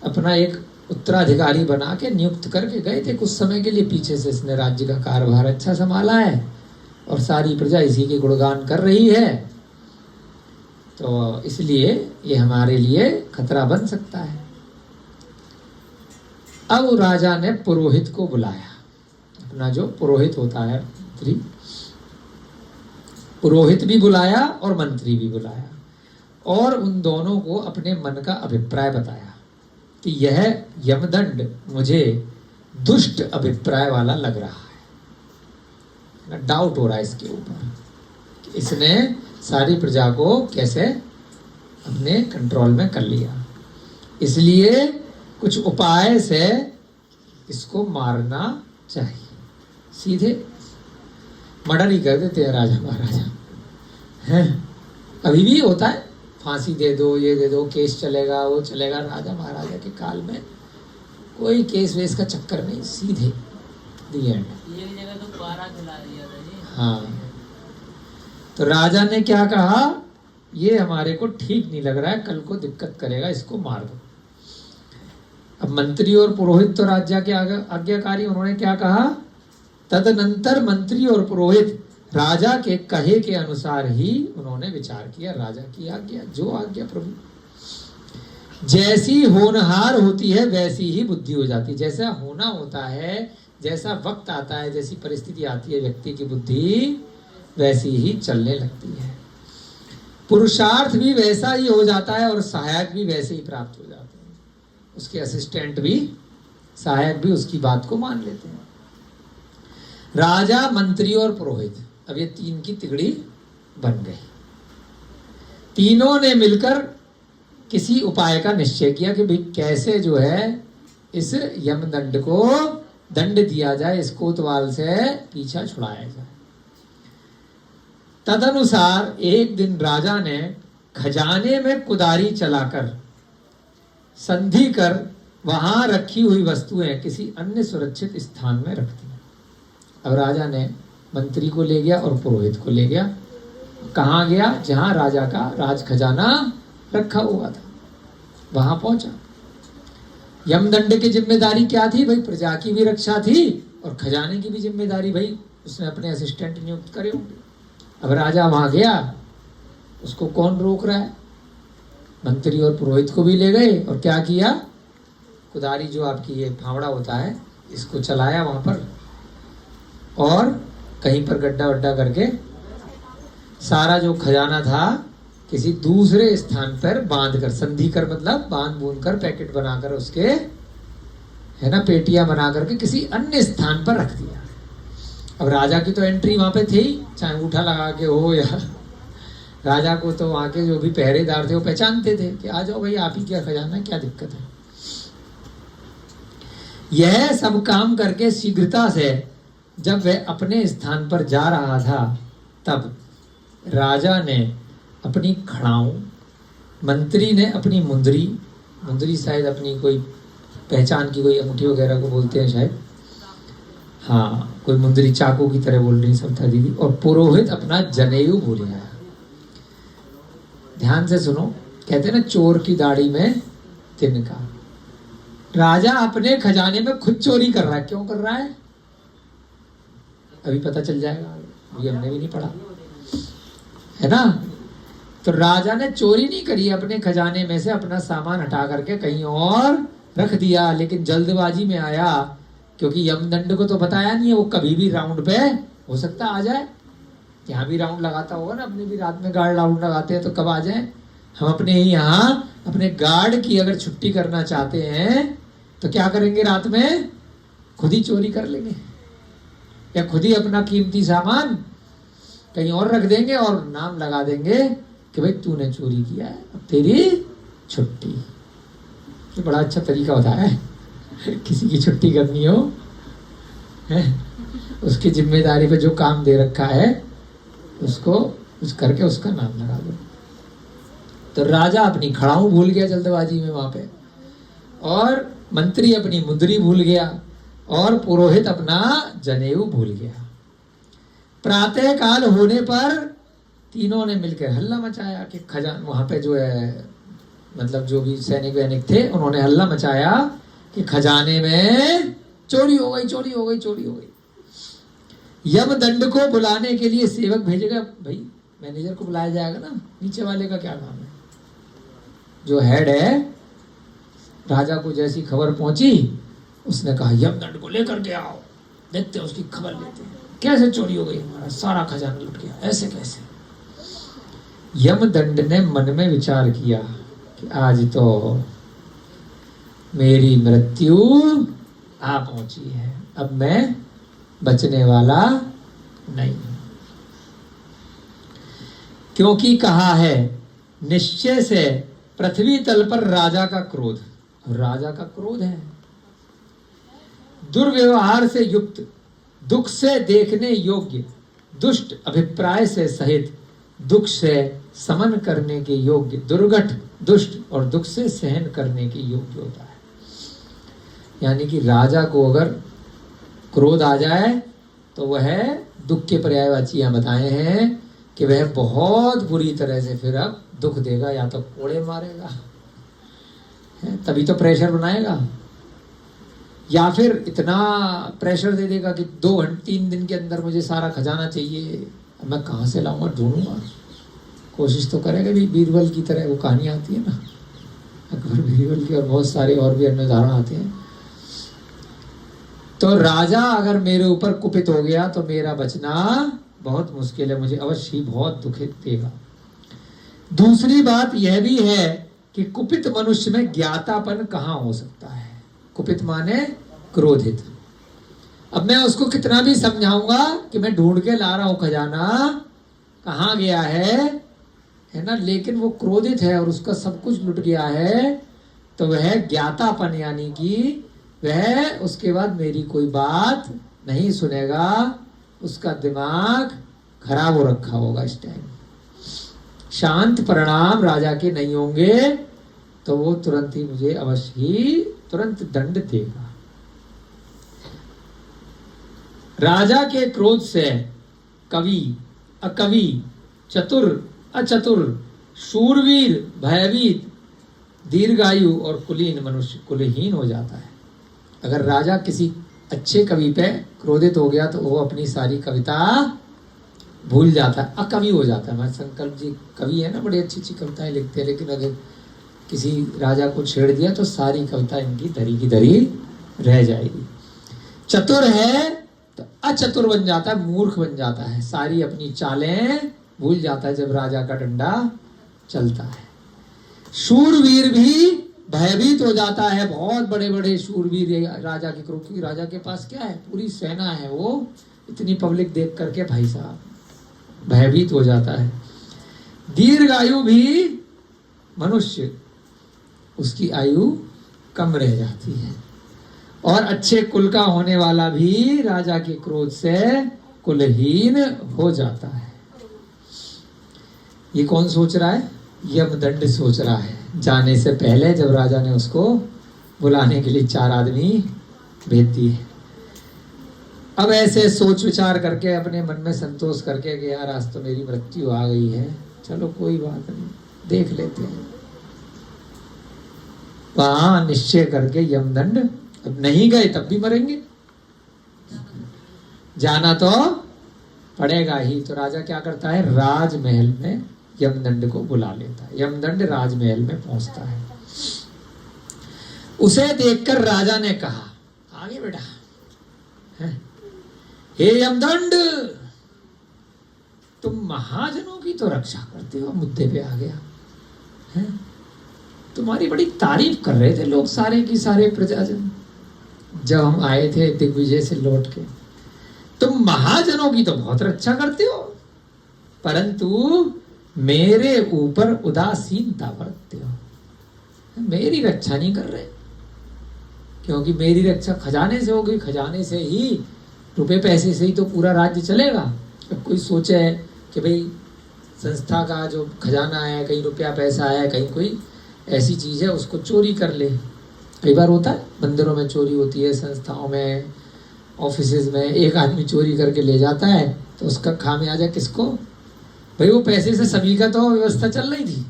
अपना एक उत्तराधिकारी बना के नियुक्त करके गए थे कुछ समय के लिए। पीछे से इसने राज्य का कार्यभार अच्छा संभाला है और सारी प्रजा इसी के गुणगान कर रही है, तो इसलिए ये हमारे लिए खतरा बन सकता है। अब राजा ने पुरोहित को बुलाया, अपना जो पुरोहित होता है मंत्री, पुरोहित भी बुलाया और मंत्री भी बुलाया, और उन दोनों को अपने मन का अभिप्राय बताया कि यह यमदंड मुझे दुष्ट अभिप्राय वाला लग रहा है। डाउट हो रहा है इसके ऊपर कि इसने सारी प्रजा को कैसे अपने कंट्रोल में कर लिया, इसलिए कुछ उपाय से इसको मारना चाहिए। सीधे मर्डर ही कर देते हैं राजा महाराजा, हैं? अभी भी होता है, फांसी दे दो, ये दे दो, केस चलेगा, वो चलेगा। राजा महाराजा के काल में कोई केस वेस का चक्कर नहीं, सीधे दी एंड। ये जगह तो पारा खिला दिया था जी। हाँ, तो राजा ने क्या कहा, ये हमारे को ठीक नहीं लग रहा है, कल को दिक्कत करेगा, इसको मार दो। अब मंत्री और पुरोहित तो राज्य के आज्ञाकारी, उन्होंने क्या कहा? तदनंतर मंत्री और पुरोहित राजा के कहे के अनुसार ही उन्होंने विचार किया। राजा की आज्ञा, जो आज्ञा प्रभु। जैसी होनहार होती है वैसी ही बुद्धि हो जाती है। जैसा होना होता है, जैसा वक्त आता है, जैसी परिस्थिति आती है, व्यक्ति की बुद्धि वैसी ही चलने लगती है। पुरुषार्थ भी वैसा ही हो जाता है और सहायक भी वैसे ही प्राप्त हो जाते हैं। उसके असिस्टेंट भी, सहायक भी उसकी बात को मान लेते हैं। राजा, मंत्री और पुरोहित, अब ये 3 की तिगड़ी बन गई। तीनों ने मिलकर किसी उपाय का निश्चय किया कि भाई कैसे जो है इस यमदंड को दंड दिया जाए, इस कोतवाल से पीछा छुड़ाया जाए। तदनुसार एक दिन राजा ने खजाने में कुदारी चलाकर संधि कर वहां रखी हुई वस्तुएं किसी अन्य सुरक्षित स्थान में रख दी। अब राजा ने मंत्री को ले गया और पुरोहित को ले गया। कहाँ गया? जहां राजा का राज खजाना रखा हुआ था, वहां पहुंचा। यमदंड की जिम्मेदारी क्या थी भाई? प्रजा की भी रक्षा थी और खजाने की भी जिम्मेदारी भाई उसने अपने असिस्टेंट नियुक्त करे होंगे। अब राजा वहां गया, उसको कौन रोक रहा है? मंत्री और पुरोहित को भी ले गए और क्या किया? कुदारी जो आपकी ये फावड़ा होता है, इसको चलाया वहां पर और कहीं पर गड्ढा वड्ढा करके सारा जो खजाना था किसी दूसरे स्थान पर बांध कर, संधि कर मतलब बांध बूंद कर, पैकेट बनाकर उसके, है ना, पेटियां बना करके किसी अन्य स्थान पर रख दिया। अब राजा की तो एंट्री वहां पे थी, चाहे अंगूठा लगा के हो या, राजा को तो वहां के जो भी पहरेदार थे वो पहचानते थे कि आ जाओ भाई, आप ही क्या खजाना है, क्या दिक्कत है। यह सब काम करके शीघ्रता से जब वह अपने स्थान पर जा रहा था, तब राजा ने अपनी खड़ाऊ, मंत्री ने अपनी मुंदरी, मुंदरी शायद अपनी कोई पहचान की कोई अंगूठी वगैरह को बोलते हैं शायद, हाँ कोई मुंदरी चाकू की तरह बोल रही समता दीदी, और पुरोहित अपना जनेऊ भूल गया। ध्यान से सुनो, कहते हैं ना चोर की दाढ़ी में तिनका। राजा अपने खजाने में खुद चोरी कर रहा है। क्यों कर रहा है? अभी पता चल जाएगा, अभी हमने भी नहीं पढ़ा है ना। तो राजा ने चोरी नहीं करी, अपने खजाने में से अपना सामान हटा करके कहीं और रख दिया, लेकिन जल्दबाजी में आया, क्योंकि यमदंड को तो बताया नहीं है, वो कभी भी राउंड पे हो सकता आ जाए। यहाँ भी राउंड लगाता होगा ना, अपने भी रात में गार्ड राउंड लगाते हैं, तो कब आ जाए। हम अपने ही यहाँ अपने गार्ड की अगर छुट्टी करना चाहते हैं तो क्या करेंगे? रात में खुद ही चोरी कर लेंगे या खुद ही अपना कीमती सामान कहीं और रख देंगे और नाम लगा देंगे कि भाई तूने चोरी किया है, अब तेरी छुट्टी। ये बड़ा अच्छा तरीका होता है किसी की छुट्टी करनी हो, है उसकी जिम्मेदारी पे जो काम दे रखा है उसको कुछ करके उसका नाम लगा दो। तो राजा अपनी खड़ाऊ भूल गया जल्दबाजी में वहां पे, और मंत्री अपनी मुंदरी भूल गया, और पुरोहित अपना जनेऊ भूल गया। प्रातः काल होने पर तीनों ने मिलकर हल्ला मचाया कि खजान, वहां पे जो है मतलब जो भी सैनिक वैनिक थे उन्होंने हल्ला मचाया कि खजाने में चोरी हो गई, चोरी हो गई, चोरी हो गई। यमदंड को बुलाने के लिए सेवक भेजेगा। भाई मैनेजर को बुलाया जाएगा ना, नीचे वाले का क्या नाम है, जो हेड है। राजा को जैसी खबर पहुंची, उसने कहा यमदंड को लेकर के आओ, देखते हैं उसकी खबर लेते हैं, कैसे चोरी हो गई, हमारा सारा खजाना लुट गया, ऐसे कैसे। यमदंड ने मन में विचार किया कि आज तो मेरी मृत्यु आ पहुंची है, अब मैं बचने वाला नहीं हूं। क्योंकि कहा है निश्चय से पृथ्वी तल पर राजा का क्रोध, राजा का क्रोध है, दुर्व्यवहार से युक्त, दुख से देखने योग्य, दुष्ट अभिप्राय से सहित, दुख से समन करने के योग्य, दुर्घट, दुष्ट और दुख से सहन करने के योग्य होता है। यानी कि राजा को अगर क्रोध आ जाए तो वह दुख के पर्यायवाची यहाँ बताए हैं कि वह बहुत बुरी तरह से फिर अब दुख देगा, या तो कोड़े मारेगा, तभी तो प्रेशर बनाएगा, या फिर इतना प्रेशर दे देगा कि 2-3 दिन के अंदर मुझे सारा खजाना चाहिए, मैं कहाँ से लाऊंगा, ढूंढूंगा। कोशिश तो करेगा भी, बीरबल की तरह वो कहानी आती है ना, अकबर बीरबल की, और बहुत सारे और भी अन्य उदाहरण आते हैं। तो राजा अगर मेरे ऊपर कुपित हो गया तो मेरा बचना बहुत मुश्किल है, मुझे अवश्य ही बहुत दुखित देगा। दूसरी बात यह भी है कि कुपित मनुष्य में ज्ञातापन कहाँ हो सकता है। कुपित माने क्रोधित। अब मैं उसको कितना भी समझाऊंगा कि मैं ढूंढ के ला रहा हूं खजाना, कहाँ गया है ना, लेकिन वो क्रोधित है और उसका सब कुछ लुट गया है, तो वह ज्ञातापन यानी कि वह उसके बाद मेरी कोई बात नहीं सुनेगा, उसका दिमाग खराब हो रखा होगा इस टाइम। शांत परिणाम राजा के नहीं होंगे तो वो तुरंत ही मुझे अवश्य ही तुरंत दंड देगा। राजा के क्रोध से कवि, अकवि, चतुर, अचतुर, शूरवीर, भयभीत, दीर्घायु और कुलीन मनुष्य कुलहीन हो जाता है। अगर राजा किसी अच्छे कवि पे क्रोधित हो गया तो वो अपनी सारी कविता भूल जाता है, अकवि हो जाता है। हमारे संकल्प जी कवि है ना, बड़ी अच्छी अच्छी कविताएं लिखते हैं, लेकिन अगर किसी राजा को छेड़ दिया तो सारी कविता इनकी धरी की धरी रह जाएगी। चतुर है तो अचतुर बन जाता है, मूर्ख बन जाता है, सारी अपनी चालें भूल जाता है जब राजा का डंडा चलता है। शूरवीर भी भयभीत हो जाता है, बहुत बड़े बड़े शूरवीर राजा के, क्योंकि राजा के पास क्या है, पूरी सेना है, वो इतनी पब्लिक देख करके भाई साहब भयभीत हो जाता है। दीर्घायु भी मनुष्य, उसकी आयु कम रह जाती है। और अच्छे कुल का होने वाला भी राजा के क्रोध से कुलहीन हो जाता है। ये कौन सोच रहा है? यमदंड सोच रहा है। जाने से पहले जब राजा ने उसको बुलाने के लिए 4 आदमी भेज दिए। अब ऐसे सोच विचार करके अपने मन में संतोष करके कि यार आज तो मेरी मृत्यु आ गई है, चलो कोई बात नहीं, देख लेते हैं। वहां निश्चय करके यमदंड, अब नहीं गए तब भी मरेंगे, जाना तो पड़ेगा ही। तो राजा क्या करता है, राजमहल में यमदंड को बुला लेता है। यमदंड राजमहल में पहुंचता है। उसे देखकर राजा ने कहा, आगे बेटा, हे यमदंड, तुम महाजनों की तो रक्षा करते हो। मुद्दे पे आ गया है, तुम्हारी बड़ी तारीफ कर रहे थे लोग, सारे की सारे प्रजाजन, जब हम आए थे दिग्विजय से लौट के। तुम महाजनों की तो बहुत रक्षा करते हो, परंतु मेरे ऊपर उदासीनता बरतते हो। मेरी रक्षा नहीं कर रहे, क्योंकि मेरी रक्षा खजाने से होगी, खजाने से ही, रुपए पैसे से ही तो पूरा राज्य चलेगा। अब कोई सोचे कि भाई संस्था का जो खजाना है, कहीं रुपया पैसा है, कहीं कोई ऐसी चीज है उसको चोरी कर ले। कई बार होता है, मंदिरों में चोरी होती है, संस्थाओं में, ऑफिसेज में, एक आदमी चोरी करके ले जाता है तो उसका खामियाजा किसको? भाई वो पैसे से सभी का तो व्यवस्था चल रही थी,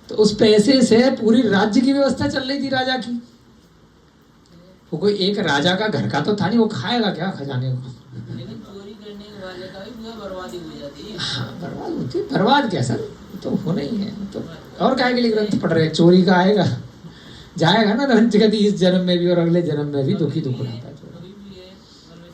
तो उस पैसे से पूरी राज्य की व्यवस्था चल रही थी राजा की। वो कोई एक राजा का घर का तो था नहीं, वो खाएगा क्या खजाने को? लेकिन चोरी करने वाले का भी पूरा बर्बादी हो जाती है। हाँ बर्बाद होती है। बर्बाद क्या सर, तो होना ही है। तो और काहे के लिए ग्रंथ पढ़ रहे हैं? चोरी का आएगा, जाएगा ना रंजगति, इस जन्म में भी और अगले जन्म में भी दुखी दुख उठाता है।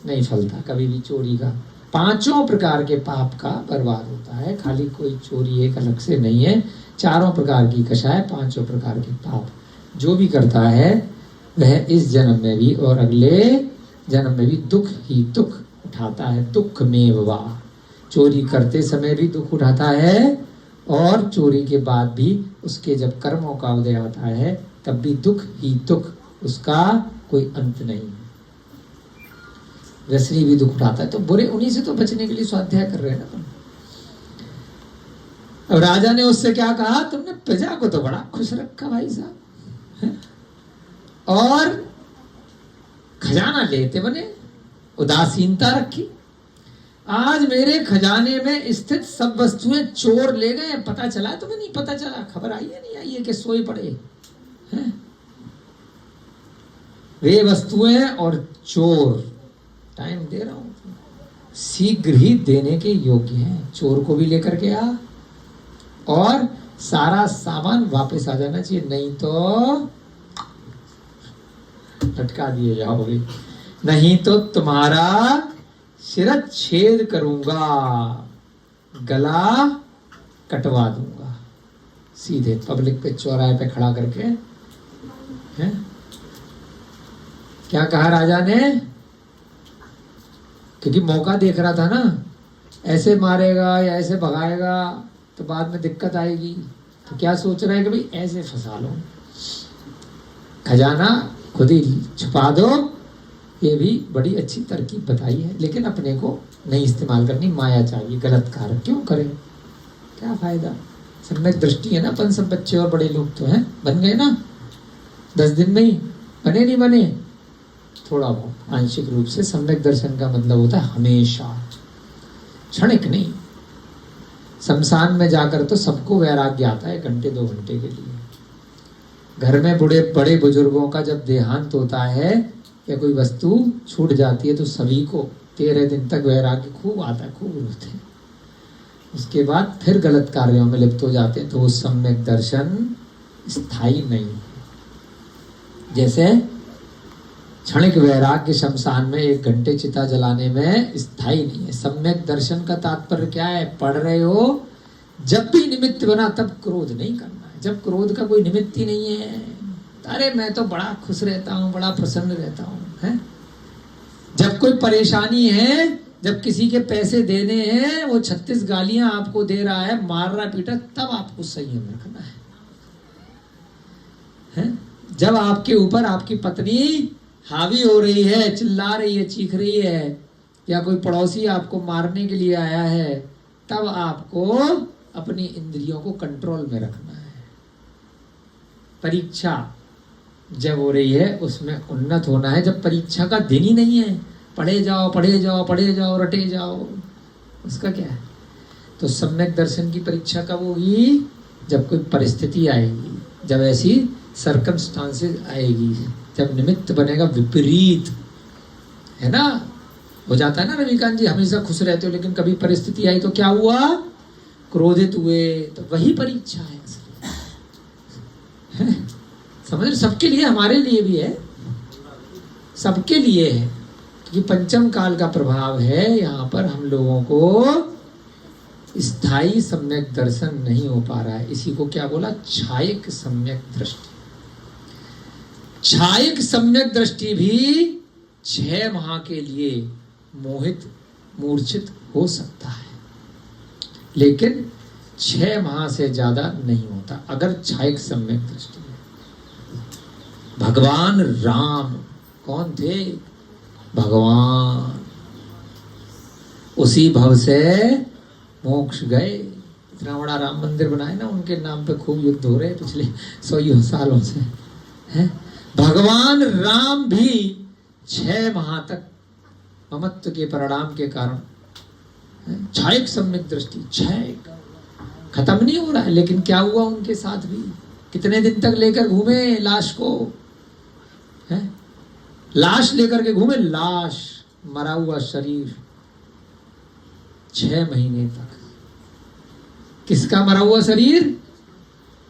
नहीं फलता कभी भी चोरी का। 5 प्रकार के पाप का बर्बाद होता है, खाली कोई चोरी एक अलग से नहीं है। 4 प्रकार की कषाय, 5 प्रकार के पाप जो भी करता है वह इस जन्म में भी और अगले जन्म में भी दुख ही दुख उठाता है। दुख में वा, चोरी करते समय भी दुख उठाता है और चोरी के बाद भी उसके जब कर्मों का उदय आता है तब भी दुख ही दुख, उसका कोई अंत नहीं है। वैसे भी दुख उठाता है। तो बुरे उन्हीं से तो बचने के लिए स्वाध्याय कर रहे हैं ना। अब राजा ने उससे क्या कहा, तुमने प्रजा को तो बड़ा खुश रखा भाई साहब, और खजाना लेते बने, उदासीनता रखी। आज मेरे खजाने में स्थित सब वस्तुएं चोर ले गए, पता चला तुम्हें? नहीं पता चला? खबर आई है नहीं आई है कि सोए पड़े हैं? वे वस्तुएं और चोर, टाइम दे रहा हूं, शीघ्र ही देने के योग्य हैं। चोर को भी लेकर के आ और सारा सामान वापस आ जाना चाहिए, नहीं तो लटका दिए जाओगे, नहीं तो तुम्हारा शिरच्छेद करूंगा, गला कटवा दूंगा। सीधे पब्लिक पे चौराहे पे खड़ा करके हैं? क्या कहा राजा ने? क्योंकि मौका देख रहा था ना, ऐसे मारेगा या ऐसे भगाएगा तो बाद में दिक्कत आएगी। तो क्या सोच रहा है कि भाई ऐसे फंसा लो, खजाना खुद ही छुपा दो। ये भी बड़ी अच्छी तरकीब बताई है, लेकिन अपने को नहीं इस्तेमाल करनी। माया चाहिए, गलत कार्य क्यों करें, क्या फायदा? सम्यक दृष्टि है ना अपन सब, बच्चे और बड़े लोग तो हैं, बन गए ना 10 दिन में ही। बने नहीं बने, थोड़ा बहुत आंशिक रूप से। सम्यक दर्शन का मतलब होता है हमेशा, क्षणिक नहीं। शमशान में जाकर तो सबको वैराग्य आता है 1-2 घंटे के लिए। घर में बड़े बुजुर्गों का जब देहांत होता है या कोई वस्तु छूट जाती है तो सभी को 13 दिन तक वैराग्य खूब आता है, खूब रोते हैं। उसके बाद फिर गलत कार्यों में लिप्त हो जाते हैं, तो वो सम्यक दर्शन स्थायी नहीं है। जैसे क्षणिक वैराग्य शमशान में 1 घंटे चिता जलाने में स्थायी नहीं है। सम्यक दर्शन का तात्पर्य क्या है? पढ़ रहे हो, जब भी निमित्त बना तब क्रोध नहीं करना है। जब क्रोध का कोई निमित्त ही नहीं है, अरे मैं तो बड़ा खुश रहता हूँ, बड़ा प्रसन्न रहता हूँ, है? जब कोई परेशानी है, जब किसी के पैसे देने हैं, वो 36 गालियां आपको दे रहा है, मार रहा पीटा, तब आपको संयम रखना है? जब आपके ऊपर आपकी पत्नी हावी हो रही है, चिल्ला रही है, चीख रही है, या कोई पड़ोसी आपको मारने के लिए आया है, तब आपको अपनी इंद्रियों को कंट्रोल में रखना है। परीक्षा जब हो रही है उसमें उन्नत होना है। जब परीक्षा का दिन ही नहीं है, पढ़े जाओ पढ़े जाओ पढ़े जाओ रटे जाओ, उसका क्या है? तो सम्यक दर्शन की परीक्षा कब होगी? जब कोई परिस्थिति आएगी, जब ऐसी सर्कमस्टांसेस आएगी, जब निमित्त बनेगा विपरीत, है ना? हो जाता है ना रविकांत जी, हमेशा खुश रहते हो लेकिन कभी परिस्थिति आई तो क्या हुआ? क्रोधित हुए। तो वही परीक्षा है असली, समझ? सबके लिए, हमारे लिए भी है, सबके लिए है। क्योंकि पंचम काल का प्रभाव है यहाँ पर। हम लोगों को स्थायी सम्यक दर्शन नहीं हो पा रहा है। इसी को क्या बोला? छायक सम्यक दृष्टि। छायक सम्यक दृष्टि भी 6 माह के लिए मोहित मूर्छित हो सकता है, लेकिन 6 माह से ज्यादा नहीं होता अगर छायक सम्यक दृष्टि है। भगवान राम कौन थे? भगवान उसी भव से मोक्ष गए। इतना बड़ा राम मंदिर बनाए ना, उनके नाम पे खूब युद्ध हो रहे हैं पिछले 100 सालों से, है? भगवान राम भी 6 माह तक ममत्व के परिणाम के कारण, छायक सम्यक दृष्टि, छायक खत्म नहीं हो रहा है। लेकिन क्या हुआ उनके साथ भी? कितने दिन तक लेकर घूमे लाश को, है? लाश लेकर के घूमे, लाश, मरा हुआ शरीर 6 महीने तक। किसका मरा हुआ शरीर?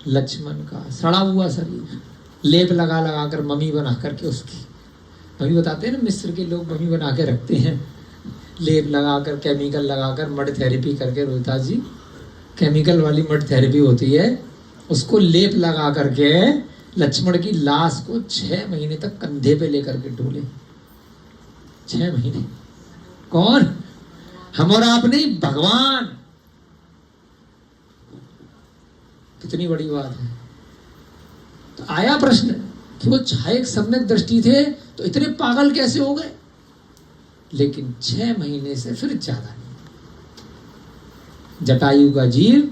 लक्ष्मण का सड़ा हुआ शरीर। लेप लगा लगा कर मम्मी बना करके उसकी, मम्मी बताते हैं ना, मिस्र के लोग मम्मी बना के रखते हैं, लेप लगाकर, केमिकल लगाकर, मड थेरेपी करके। रोहितास जी, केमिकल वाली मड थेरेपी होती है, उसको लेप लगा करके लक्ष्मण की लाश को 6 महीने तक कंधे पे लेकर के डोले। 6 महीने। कौन? हम और आप नहीं, भगवान। कितनी बड़ी बात है। तो आया प्रश्न कि वो छायक सम्यक दृष्टि थे तो इतने पागल कैसे हो गए? लेकिन 6 महीने से फिर ज्यादा नहीं। जटायु का जीव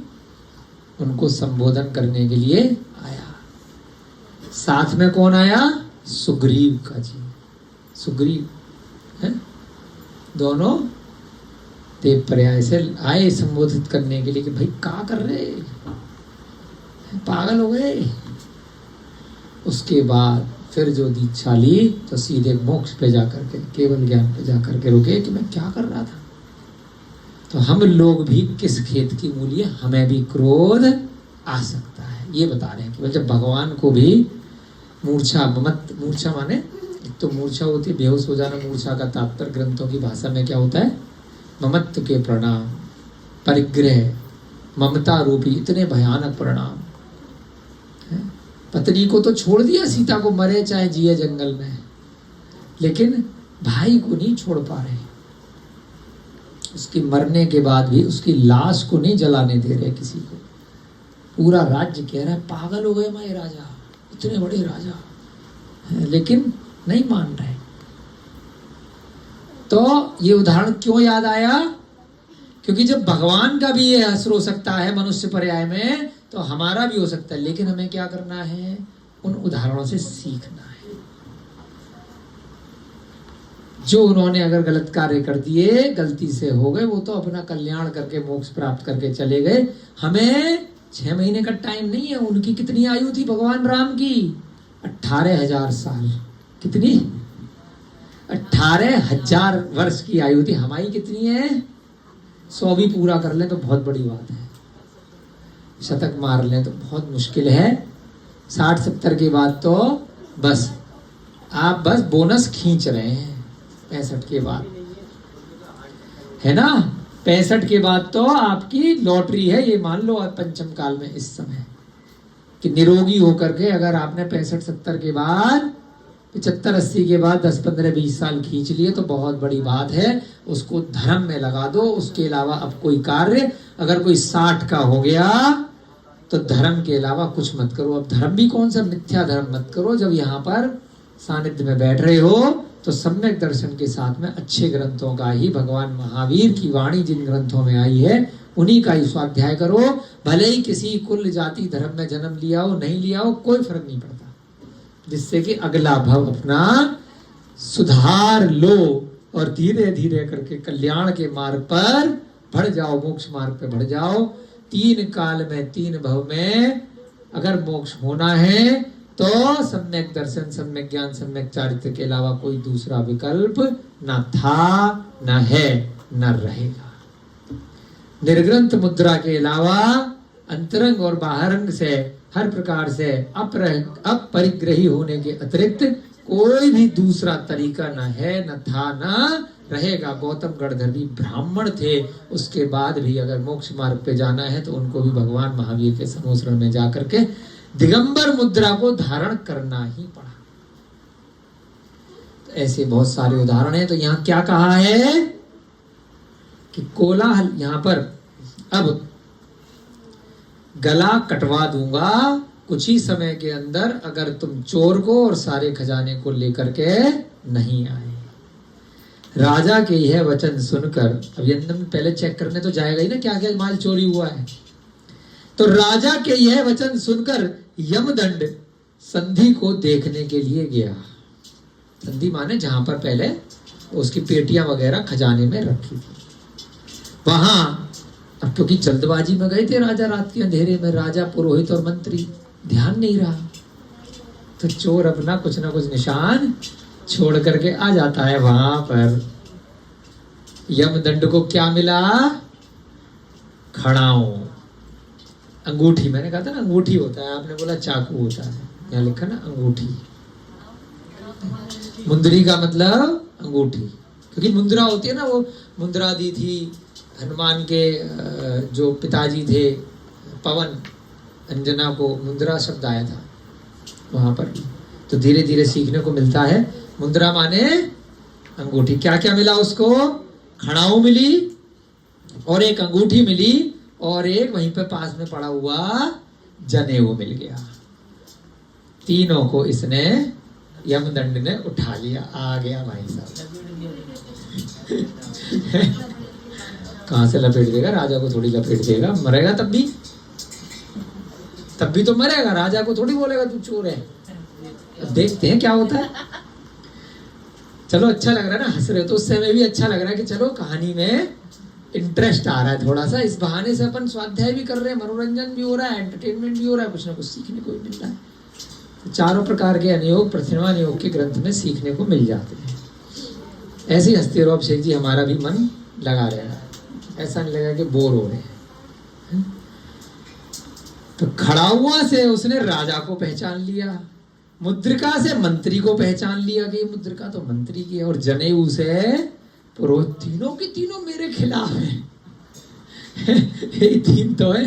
उनको संबोधन करने के लिए आया। साथ में कौन आया? सुग्रीव का जीव, सुग्रीव, है? दोनों देव पर्याय से आए संबोधित करने के लिए कि भाई क्या कर रहे, पागल हो गए। उसके बाद फिर जो दीक्षा ली तो सीधे मोक्ष पे जाकर के, केवल ज्ञान पे जाकर के रुके कि मैं क्या कर रहा था। तो हम लोग भी किस खेत की मूली, हमें भी क्रोध आ सकता है, ये बता रहे हैं कि जब भगवान को भी मूर्छा, मूर्छा माने एक तो मूर्छा होती है बेहोश हो जाना। मूर्छा का तात्पर्य ग्रंथों की भाषा में क्या होता है? ममत्व के परिणाम, परिग्रह, ममता रूपी इतने भयानक परिणाम। पत्नी को तो छोड़ दिया, सीता को, मरे चाहे जिए जंगल में, लेकिन भाई को नहीं छोड़ पा रहे। उसके मरने के बाद भी उसकी लाश को नहीं जलाने दे रहे किसी को। पूरा राज्य कह रहा है पागल हो गए हमारे राजा, इतने बड़े राजा, लेकिन नहीं मान रहे। तो ये उदाहरण क्यों याद आया? क्योंकि जब भगवान का भी ये असर हो सकता है मनुष्य पर्याय में, तो हमारा भी हो सकता है। लेकिन हमें क्या करना है? उन उदाहरणों से सीखना है। जो उन्होंने अगर गलत कार्य कर दिए, गलती से हो गए, वो तो अपना कल्याण करके मोक्ष प्राप्त करके चले गए। हमें 6 महीने का टाइम नहीं है। उनकी कितनी आयु थी भगवान राम की? 18,000 साल। कितनी? 18,000 वर्ष की आयु थी। हमारी कितनी है? 100 भी पूरा कर लें तो बहुत बड़ी बात है। शतक मार लें तो बहुत मुश्किल है। 60-70 के बाद तो बस आप बस बोनस खींच रहे हैं। 65 के बाद है ना, 65 के बाद तो आपकी लॉटरी है, ये मान लो। पंचम काल में इस समय कि निरोगी होकर के अगर आपने 65-70 के बाद, 75-80 के बाद 10-15-20 साल खींच लिए तो बहुत बड़ी बात है। उसको धर्म में लगा दो। उसके अलावा अब कोई कार्य, अगर कोई 60 का हो गया तो धर्म के अलावा कुछ मत करो। अब धर्म भी कौन सा, मिथ्या धर्म मत करो। जब यहाँ पर सानिध्य में बैठ रहे हो तो सम्यक दर्शन के साथ में अच्छे ग्रंथों का ही, भगवान महावीर की वाणी जिन ग्रंथों में आई है उन्हीं का ही स्वाध्याय करो। भले ही किसी कुल जाति धर्म में जन्म लिया हो, नहीं लिया हो, कोई फर्क नहीं पड़ता। जिससे कि अगला भव अपना सुधार लो और धीरे धीरे करके कल्याण के मार्ग पर बढ़ जाओ, मोक्ष मार्ग पे बढ़ जाओ। 3 काल में, 3 भव में अगर मोक्ष होना है तो सम्यक दर्शन, सम्यक ज्ञान, सम्यक चारित्र के अलावा कोई दूसरा विकल्प न था, न है, न रहेगा। निर्ग्रंथ मुद्रा के अलावा अंतरंग और बाहरंग से हर प्रकार से अपरिग्रही होने के अतिरिक्त कोई भी दूसरा तरीका न है, न था, न रहेगा। गौतम गणधर्वी ब्राह्मण थे, उसके बाद भी अगर मोक्ष मार्ग पे जाना है तो उनको भी भगवान महावीर के समोसरण में जाकर के दिगंबर मुद्रा को धारण करना ही पड़ा। तो ऐसे बहुत सारे उदाहरण हैं। तो यहाँ क्या कहा है कि कोलाहल, यहाँ पर अब गला कटवा दूंगा कुछ ही समय के अंदर अगर तुम चोर को और सारे खजाने को लेकर के नहीं आए। राजा के यह वचन सुनकर, अब यंदन पहले चेक करने तो जाएगा ही ना क्या क्या माल चोरी हुआ है। तो राजा के यह वचन सुनकर यमदंड संधि को देखने के लिए गया। संधि माने जहां पर पहले उसकी पेटियां वगैरह खजाने में रखी थी वहां। अब क्योंकि जल्दबाजी में गए थे राजा, रात के अंधेरे में, राजा, पुरोहित और मंत्री, ध्यान नहीं रहा। तो चोर अपना कुछ ना कुछ निशान छोड़ करके आ जाता है वहां पर। यमदंड को क्या मिला? खड़ाऊं, अंगूठी। मैंने कहा था ना अंगूठी होता है, आपने बोला चाकू होता है, यहाँ लिखा ना अंगूठी। मुंदरी का मतलब अंगूठी, क्योंकि मुद्रा होती है ना, वो मुद्रा दी थी हनुमान के जो पिताजी थे पवन, अंजना को मुद्रा शब्द आया था वहां पर। तो धीरे धीरे सीखने को मिलता है। मुद्रा माने अंगूठी। क्या क्या मिला उसको? खड़ाऊ मिली और एक अंगूठी मिली और एक वहीं पे पास में पड़ा हुआ जनेऊ मिल गया। तीनों को इसने, यमदंड ने उठा लिया। आ गया भाई साहब। कहां से लपेट देगा? राजा को थोड़ी लपेट देगा, मरेगा तब भी तो मरेगा। राजा को थोड़ी बोलेगा तू चोर है। अब देखते हैं क्या होता है। चलो अच्छा लग रहा है ना, हंस रहे हो तो उससे हमें भी अच्छा लग रहा है कि चलो कहानी में इंटरेस्ट आ रहा है थोड़ा सा। इस बहाने से अपन स्वाध्याय भी कर रहे हैं, मनोरंजन भी हो रहा है, एंटरटेनमेंट भी हो रहा है, कुछ ना कुछ सीखने को भी मिल रहा है। तो चारों प्रकार के अनुयोग प्रतिमान योग के ग्रंथ में सीखने को मिल जाते हैं। ऐसे ही हंसते रहो अभिषेक जी, हमारा भी मन लगा रहेगा, ऐसा नहीं लगा कि बोर हो रहे हैं। तो खड़ा हुआ से उसने राजा को पहचान लिया, मुद्रिका से मंत्री को पहचान लिया कि मुद्रिका तो मंत्री की है, और जनेऊ से पुरोहित। तीनों के तीनों मेरे खिलाफ हैं। यही तीन तो है।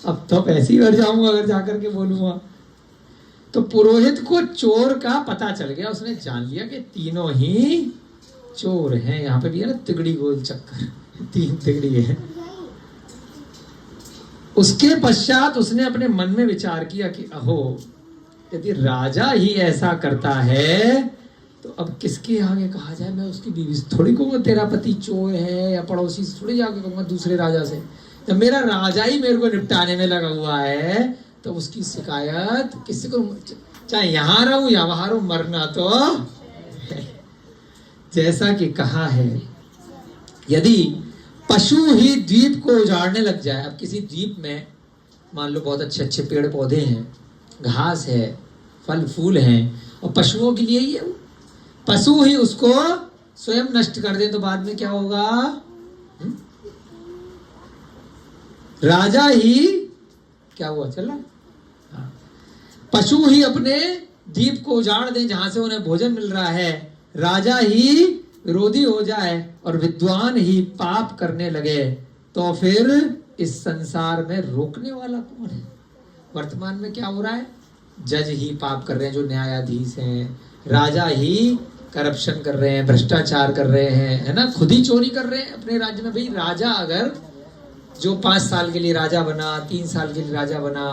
अब तो पैसे ही भर जाऊंगा अगर जाकर के बोलूंगा। तो पुरोहित को चोर का पता चल गया, उसने जान लिया कि तीनों ही चोर हैं। यहाँ पे भी है ना तिगड़ी गोल चक्कर, 3 तिगड़ी है। उसके पश्चात उसने अपने मन में विचार किया कि अहो, यदि राजा ही ऐसा करता है तो अब किसके आगे कहा जाए। मैं उसकी बीवी से थोड़ी कहूंगा तेरा पति चोर है, या पड़ोसी से थोड़ी जाके कहूंगा दूसरे राजा से। जब मेरा राजा ही मेरे को निपटाने में लगा हुआ है तो उसकी शिकायत किसी को, चाहे यहाँ रहूं या वहां रहूं, मरना तो जैसा कि कहा है, यदि पशु ही द्वीप को उजाड़ने लग जाए। अब किसी द्वीप में मान लो बहुत अच्छे अच्छे पेड़ पौधे हैं, घास है, फल फूल हैं, और पशुओं के लिए ही है, पशु ही उसको स्वयं नष्ट कर दे तो बाद में क्या होगा? राजा ही क्या हुआ, चल रहा है? हाँ। पशु ही अपने द्वीप को उजाड़ दे जहां से उन्हें भोजन मिल रहा है, राजा ही विरोधी हो जाए और विद्वान ही पाप करने लगे, तो फिर इस संसार में रोकने वाला कौन है? वर्तमान में क्या हो रहा है? जज ही पाप कर रहे हैं, जो न्यायाधीश हैं, राजा ही करप्शन कर रहे हैं, भ्रष्टाचार कर रहे हैं, है ना, खुद ही चोरी कर रहे हैं अपने राज्य में। भाई राजा अगर जो 5 साल के लिए राजा बना, 3 साल के लिए राजा बना,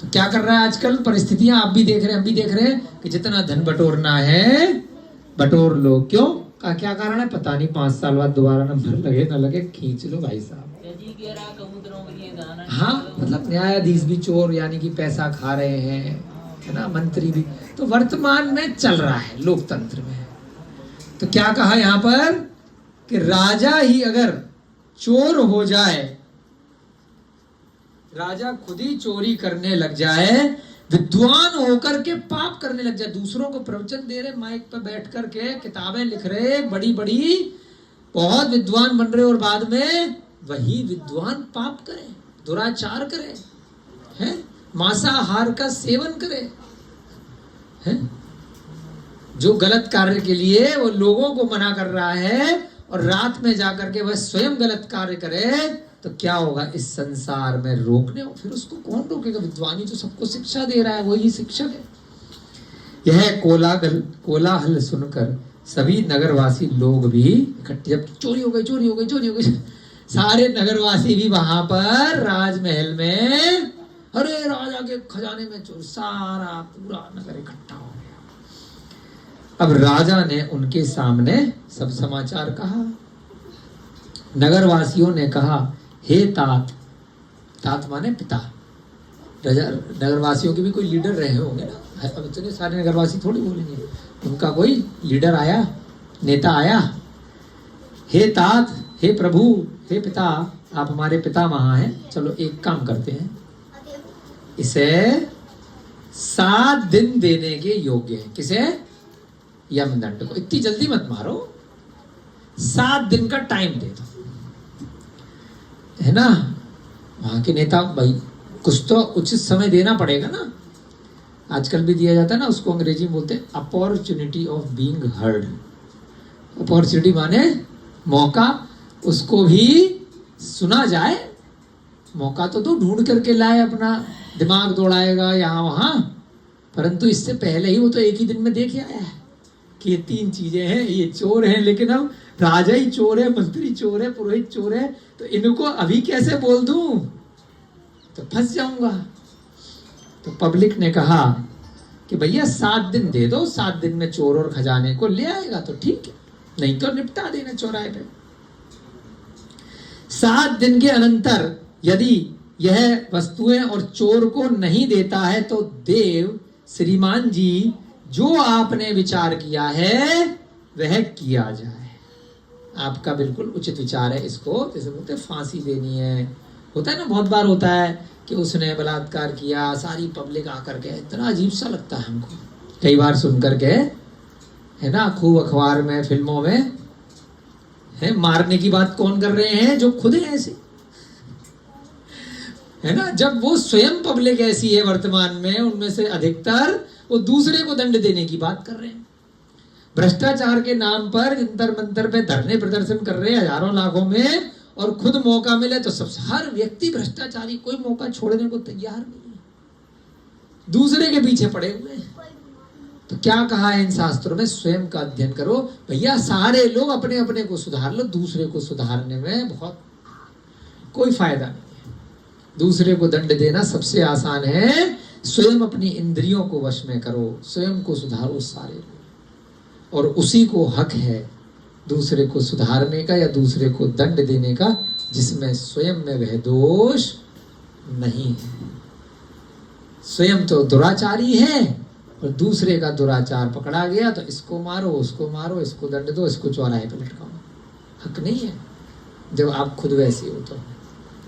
तो क्या कर रहा है आजकल? परिस्थितियां आप भी देख रहे हैं, हम भी देख रहे हैं कि जितना धन बटोरना है बटोर लो। क्यों? का क्या कारण है? पता नहीं, 5 साल बाद दोबारा नंबर लगे ना लगे, खींच लो भाई साहब। हाँ, मतलब न्यायाधीश भी चोर, यानी कि पैसा खा रहे हैं, है ना, मंत्री भी। तो वर्तमान में चल रहा है लोकतंत्र में। तो क्या कहा यहाँ पर कि राजा ही अगर चोर हो जाए, राजा खुद ही चोरी करने लग जाए, विद्वान होकर के पाप करने लग जाए, दूसरों को प्रवचन दे रहे, माइक पर बैठ करके किताबें लिख रहे, बड़ी बड़ी बहुत विद्वान बन रहे, और बाद में वही विद्वान पाप करे, दुराचार करे, हैं, मांसाहार का सेवन करे, हैं, जो गलत कार्य के लिए वो लोगों को मना कर रहा है, और रात में जाकर के वह स्वयं गलत कार्य करे, तो क्या होगा? इस संसार में रोकने हो, फिर उसको कौन रोकेगा? विद्वानी जो सबको शिक्षा दे रहा है वही शिक्षक है। यह कोलाहल सुनकर सभी नगरवासी लोग भी इकट्ठे, जब चोरी हो गई, चोरी हो गई, चोरी हो गई, सारे नगरवासी भी वहां पर राजमहल में, अरे राजा के खजाने में चोर, सारा पूरा नगर इकट्ठा हो गया। अब राजा ने उनके सामने सब समाचार कहा। नगरवासियों ने कहा, हे तात, तात माने पिता, नगरवासियों के भी कोई लीडर रहे होंगे ना, अब इतने सारे नगरवासी थोड़ी बोलेंगे, उनका कोई लीडर आया, नेता आया। हे तात, हे प्रभु, हे पिता, आप हमारे पिता वहां हैं, चलो एक काम करते हैं, इसे 7 दिन देने के योग्य है। किसे? यमदंड को। इतनी जल्दी मत मारो, 7 दिन का टाइम दे दो, है ना। वहां के नेता भाई कुछ तो उचित समय देना पड़ेगा ना, आजकल भी दिया जाता है ना, उसको अंग्रेजी में बोलते हैं opportunity of being heard. Opportunity माने मौका, उसको भी सुना जाए, मौका तो ढूंढ करके लाए, अपना दिमाग दौड़ाएगा यहाँ वहां, परंतु इससे पहले ही वो तो एक ही दिन में देख आया है कि ये 3 चीजें हैं, ये चोर हैं, लेकिन अब राजा ही चोर है, मंत्री चोर है, पुरोहित चोर है, तो इनको अभी कैसे बोल दूं, तो फंस जाऊंगा। तो पब्लिक ने कहा कि भैया 7 दिन दे दो, 7 दिन में चोर और खजाने को ले आएगा तो ठीक है, नहीं तो निपटा देना चौराहे पे। 7 दिन के अनंतर यदि यह वस्तुएं और चोर को नहीं देता है, तो देव श्रीमान जी जो आपने विचार किया है वह किया जाए। आपका बिल्कुल उचित विचार है, इसको जैसे बोलते हैं फांसी देनी है, होता है ना, बहुत बार होता है कि उसने बलात्कार किया, सारी पब्लिक आकर के, इतना अजीब सा लगता है हमको कई बार सुन करके, है ना, खूब अखबार में, फिल्मों में, है, मारने की बात कौन कर रहे हैं? जो खुद है ऐसे, है ना। जब वो स्वयं पब्लिक ऐसी है वर्तमान में, उनमें से अधिकतर वो दूसरे को दंड देने की बात कर रहे हैं, भ्रष्टाचार के नाम पर जंतर मंतर पे धरने प्रदर्शन कर रहे हैं हजारों लाखों में, और खुद मौका मिले तो सब, हर व्यक्ति भ्रष्टाचारी, कोई मौका छोड़ने को तैयार नहीं है, दूसरे के पीछे पड़े हुए हैं। तो क्या कहा है इन शास्त्रों में? स्वयं का अध्ययन करो भैया, सारे लोग अपने अपने को सुधार लो, दूसरे को सुधारने में बहुत कोई फायदा नहीं है। दूसरे को दंड देना सबसे आसान है, स्वयं अपनी इंद्रियों को वश में करो, स्वयं को सुधारो सारे लोग, और उसी को हक है दूसरे को सुधारने का या दूसरे को दंड देने का, जिसमें स्वयं में वह दोष नहीं है। स्वयं तो दुराचारी है, और दूसरे का दुराचार पकड़ा गया तो इसको मारो, इसको दंड दो, इसको चौराहे पे लटकाओ। हक नहीं है जब आप खुद वैसे हो तो।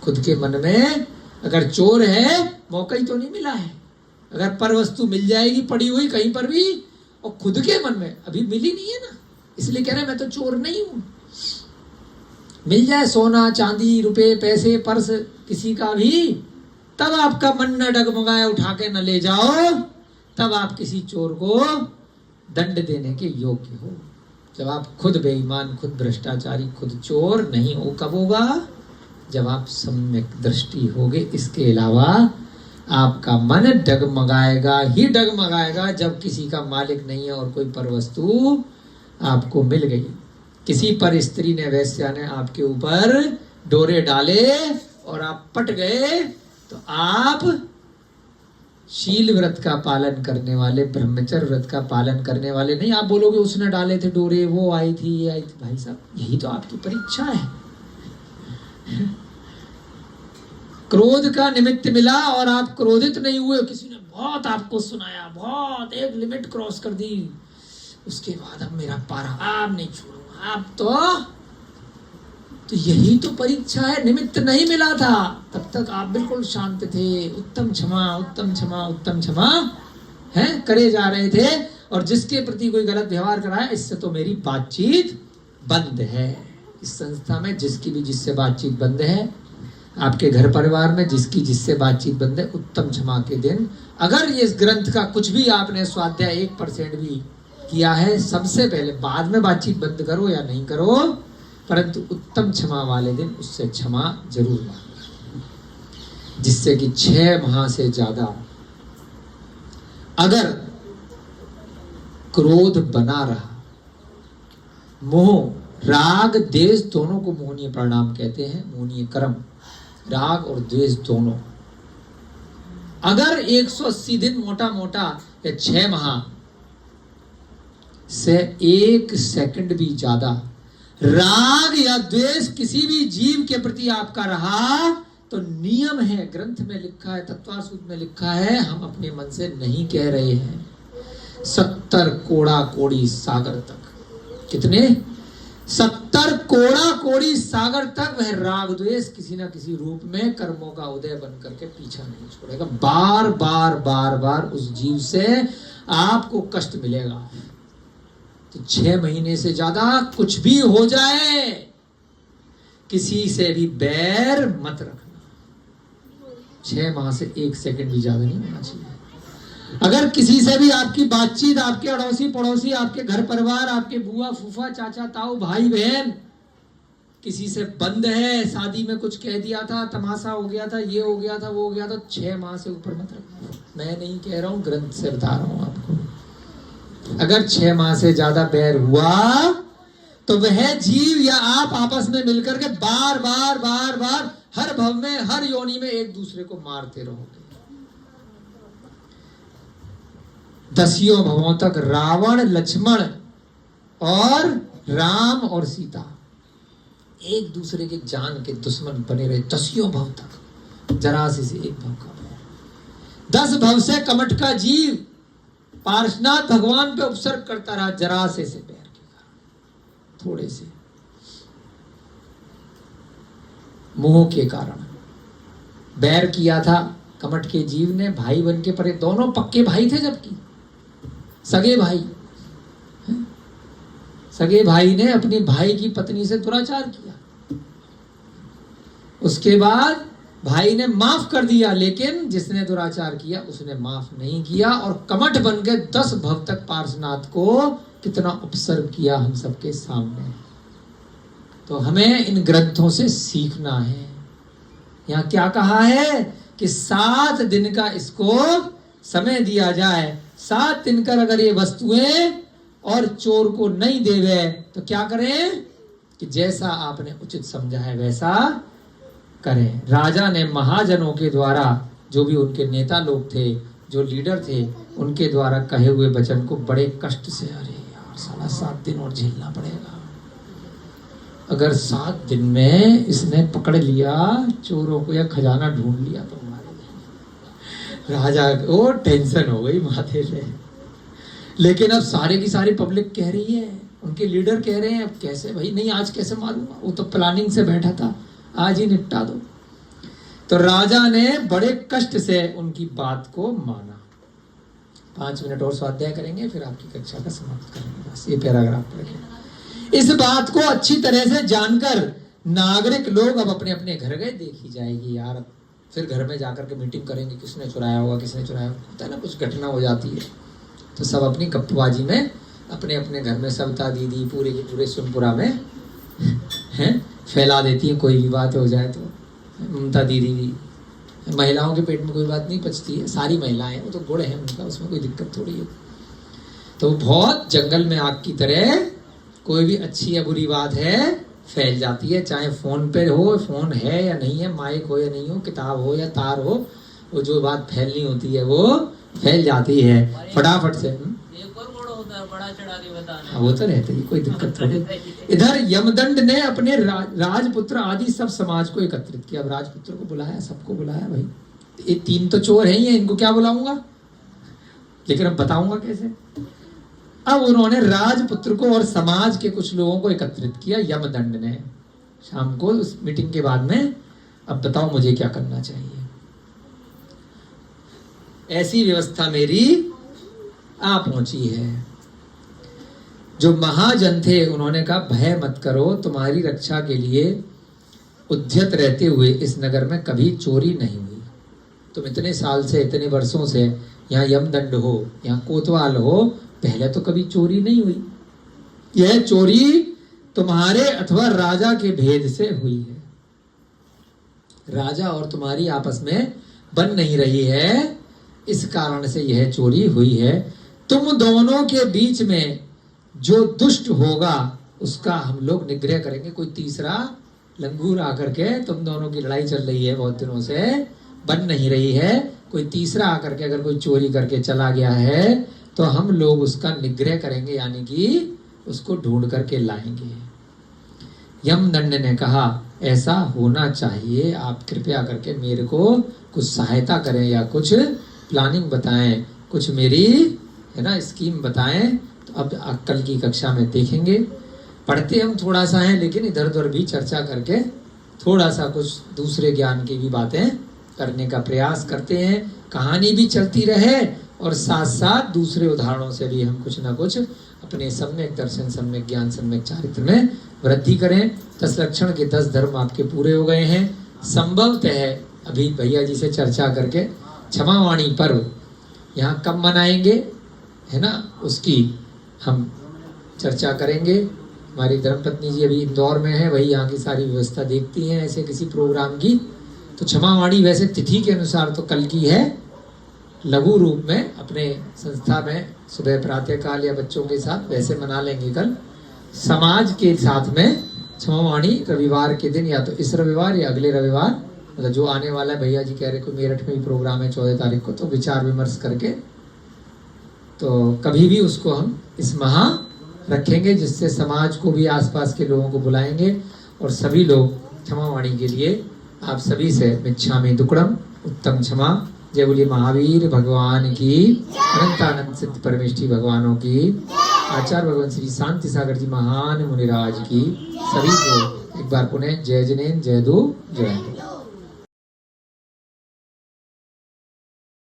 खुद के मन में अगर चोर है, मौका ही तो नहीं मिला है। अगर पर वस्तु मिल जाएगी पड़ी हुई कहीं पर भी, और खुद के मन में अभी मिली नहीं है ना, इसलिए कह रहे हैं मैं तो चोर नहीं हूं। मिल जाए सोना चांदी रुपए पैसे पर्स किसी का भी, तब आपका मन न डगमगाए, उठा के न ले जाओ, तब आप किसी चोर को दंड देने के योग्य हो। जब आप खुद बेईमान, खुद भ्रष्टाचारी, खुद चोर नहीं हो, कब होगा? जब आप सम्यक दृष्टि होगे। इसके अलावा आपका मन डगमगाएगा ही डगमगाएगा जब किसी का मालिक नहीं है और कोई पर वस्तु आपको मिल गई। किसी पर स्त्री ने, वैश्या ने आपके ऊपर डोरे डाले और आप पट गए, तो आप शील व्रत का पालन करने वाले, ब्रह्मचर्य व्रत का पालन करने वाले नहीं। आप बोलोगे उसने डाले थे डोरे, वो आई थी, ये आई थी। भाई साहब, यही तो आपकी परीक्षा है। क्रोध का निमित्त मिला और आप क्रोधित नहीं हुए, किसी ने बहुत आपको सुनाया, बहुत एक लिमिट क्रॉस कर दी, उसके बाद अब मेरा पारा आप नहीं छोड़ूंगा, आप तो यही तो परीक्षा है। निमित्त नहीं मिला था तब तक आप बिल्कुल शांत थे, उत्तम क्षमा उत्तम क्षमा उत्तम क्षमा है करे जा रहे थे। और जिसके प्रति कोई गलत व्यवहार कराया, इससे तो मेरी बातचीत बंद है। इस संस्था में जिसकी भी जिससे बातचीत बंद है, आपके घर परिवार में जिसकी जिससे बातचीत बंद है, उत्तम क्षमा के दिन अगर ये इस ग्रंथ का कुछ भी आपने स्वाध्याय 1% भी किया है, सबसे पहले, बाद में बातचीत बंद करो या नहीं करो, परंतु उत्तम क्षमा वाले दिन उससे क्षमा जरूर मांगना, जिससे कि 6 माह से ज्यादा अगर क्रोध बना रहा, मोह, राग द्वेष दोनों को मोहनीय परिणाम कहते हैं, मोहनीय कर्म, राग और द्वेष दोनों, अगर 180 दिन मोटा मोटा या 6 माह से 1 सेकंड भी ज्यादा राग या द्वेष किसी भी जीव के प्रति आपका रहा, तो नियम है, ग्रंथ में लिखा है, तत्वार सूत्र में लिखा है, हम अपने मन से नहीं कह रहे हैं, 70 कोड़ा कोड़ी सागर तक। कितने? 70 कोड़ा कोड़ी सागर तक वह राग द्वेष किसी ना किसी रूप में कर्मों का उदय बन करके पीछा नहीं छोड़ेगा। बार बार बार बार उस जीव से आपको कष्ट मिलेगा। तो 6 महीने से ज्यादा कुछ भी हो जाए, किसी से भी बैर मत रखना। 6 माह से 1 सेकंड भी ज्यादा नहीं होना चाहिए। अगर किसी से भी आपकी बातचीत, आपके अड़ोसी पड़ोसी, आपके घर परिवार, आपके बुआ फूफा चाचा ताऊ भाई बहन, किसी से बंद है, शादी में कुछ कह दिया था, तमाशा हो गया था, ये हो गया था, वो हो गया था, 6 माह से ऊपर मत रखना। मैं नहीं कह रहा हूं, ग्रंथ से बता रहा हूं आपको। अगर 6 माह से ज्यादा बैर हुआ तो वह जीव या आप आपस में मिलकर के बार बार बार बार हर भव में, हर योनि में एक दूसरे को मारते रहोगे। 10 भवों तक रावण, लक्ष्मण और राम और सीता एक दूसरे के जान के दुश्मन बने रहे 10 भव तक। जरासी से 1 भव का, 10 भव से कमठ का जीव पार्श्वनाथ भगवान पे उपसर्ग करता रहा, जरासे से बैर के कारण, थोड़े से मोह के कारण बैर किया था कमठ के जीव ने। भाई बन के परे, दोनों पक्के भाई थे, जबकि सगे भाई, सगे भाई ने अपनी भाई की पत्नी से दुराचार किया। उसके बाद भाई ने माफ कर दिया, लेकिन जिसने दुराचार किया उसने माफ नहीं किया और कमठ बन के 10 भव तक पार्श्वनाथ को कितना उपसर्ग किया हम सबके सामने। तो हमें इन ग्रंथों से सीखना है। यहाँ क्या कहा है कि 7 दिन का इसको समय दिया जाए। 7 दिन कर अगर ये वस्तुएं और चोर को नहीं देवे तो क्या करें कि जैसा आपने उचित समझा है वैसा करें। राजा ने महाजनों के द्वारा, जो भी उनके नेता लोग थे, जो लीडर थे, उनके द्वारा कहे हुए वचन को बड़े कष्ट से, अरे यार साला 7 दिन और झेलना पड़ेगा। अगर 7 दिन में इसने पकड़ लिया चोरों को या खजाना ढूंढ लिया तो हमारे राजा को टेंशन हो गई माथे पे। लेकिन अब सारे की सारी पब्लिक कह रही है, उनके लीडर कह रहे हैं, अब कैसे भाई, नहीं आज कैसे मारूंगा, वो तो प्लानिंग से बैठा था, आज ही निपटा दो। तो राजा ने बड़े कष्ट से उनकी बात को माना। 5 मिनट और स्वाध्याय करेंगे, फिर आपकी कक्षा का समाप्त करेंगे। बस ये पैराग्राफ पढ़ेंगे। इस बात को अच्छी तरह से जानकर नागरिक लोग अब अपने अपने घर गए। देखी जाएगी यार, फिर घर में जाकर के मीटिंग करेंगे, किसने चुराया होगा, किसने चुराया होता है ना, कुछ घटना हो जाती है। तो सब अपनी गप्पबाजी में अपने अपने घर में सविता दीदी पूरे के पूरे सोनपुरा में हैं फैला देती है। कोई भी बात हो जाए तो ममता दीदी भी, महिलाओं के पेट में कोई बात नहीं पचती है, सारी महिलाएं, वो तो गुण है उनका, उसमें कोई दिक्कत थोड़ी है। तो बहुत जंगल में आग की तरह कोई भी अच्छी या बुरी बात है फैल जाती है, चाहे फोन पे हो, फोन है या नहीं है, माइक हो या नहीं हो, किताब हो या तार हो, वो जो बात फैलनी होती है वो फैल जाती है फटाफट से। एक और बड़ा होता है, बड़ा चढ़ा के बताना। वो तो रहता है, कोई दिक्कत थोड़ी। इधर यमदंड ने अपने राजपुत्र आदि सब समाज को एकत्रित किया। अब राजपुत्र को बुलाया, सबको बुलाया। भाई ये 3 तो चोर हैं ही हैं, इनको क्या बुलाऊंगा, लेकिन अब बताऊंगा कैसे। अब उन्होंने राजपुत्र को और समाज के कुछ लोगों को एकत्रित किया यमदंड ने। शाम को उस मीटिंग के बाद में, अब बताओ मुझे क्या करना चाहिए। ऐसी व्यवस्था मेरी आ पहुंची है। जो महाजन थे उन्होंने कहा भय मत करो, तुम्हारी रक्षा के लिए उद्यत रहते हुए इस नगर में कभी चोरी नहीं हुई। तुम इतने साल से, इतने वर्षों से यहाँ यमदंड हो, यहाँ कोतवाल हो, पहले तो कभी चोरी नहीं हुई। यह चोरी तुम्हारे अथवा राजा के भेद से हुई है। राजा और तुम्हारी आपस में बन नहीं रही है, इस कारण से यह चोरी हुई है। तुम दोनों के बीच में जो दुष्ट होगा उसका हम लोग निग्रह करेंगे। कोई तीसरा लंगूर आकर के, तुम दोनों की लड़ाई चल रही है बहुत दिनों से, बन नहीं रही है, कोई तीसरा आकर के अगर कोई चोरी करके चला गया है तो हम लोग उसका निग्रह करेंगे, यानी कि उसको ढूंढ करके लाएंगे। यमदंड ने कहा ऐसा होना चाहिए, आप कृपया करके मेरे को कुछ सहायता करें या कुछ प्लानिंग बताएं, कुछ मेरी है ना स्कीम बताएं। तो अब कल की कक्षा में देखेंगे। पढ़ते हम थोड़ा सा हैं, लेकिन इधर उधर भी चर्चा करके थोड़ा सा कुछ दूसरे ज्ञान की भी बातें करने का प्रयास करते हैं। कहानी भी चलती रहे और साथ साथ दूसरे उदाहरणों से भी हम कुछ ना कुछ अपने सम्यक दर्शन, सम्यक ज्ञान, सम्यक चारित्र में वृद्धि करें। 10 लक्षण के 10 धर्म आपके पूरे हो गए हैं। संभवतः अभी भैया जी से चर्चा करके क्षमावाणी पर्व यहाँ कब मनाएंगे है ना, उसकी हम चर्चा करेंगे। हमारी धर्मपत्नी जी अभी इंदौर में है, वही यहाँ की सारी व्यवस्था देखती हैं ऐसे किसी प्रोग्राम की। तो क्षमावाणी वैसे तिथि के अनुसार तो कल की है, लघु रूप में अपने संस्था में सुबह प्रातःकाल या बच्चों के साथ वैसे मना लेंगे कल। समाज के साथ में क्षमावाणी रविवार के दिन, या तो इस रविवार या अगले रविवार, मतलब जो आने वाला है। भैया जी कह रहे कोई मेरठ में भी प्रोग्राम है 14 तारीख को, तो विचार विमर्श करके तो कभी भी उसको हम इस माह रखेंगे, जिससे समाज को भी आसपास के लोगों को बुलाएंगे और सभी लोग क्षमावाणी के लिए आप सभी से मिच्छामि दुक्कडम उत्तम क्षमा। जय बोलिए महावीर भगवान की, अनंतानंद सिद्ध परमेष्ठी भगवानों की, आचार्य भगवान श्री शांति सागर जी महान मुनिराज की। सभी को एक बार पुनः जय जिनेन्द्र, जय दो, जय।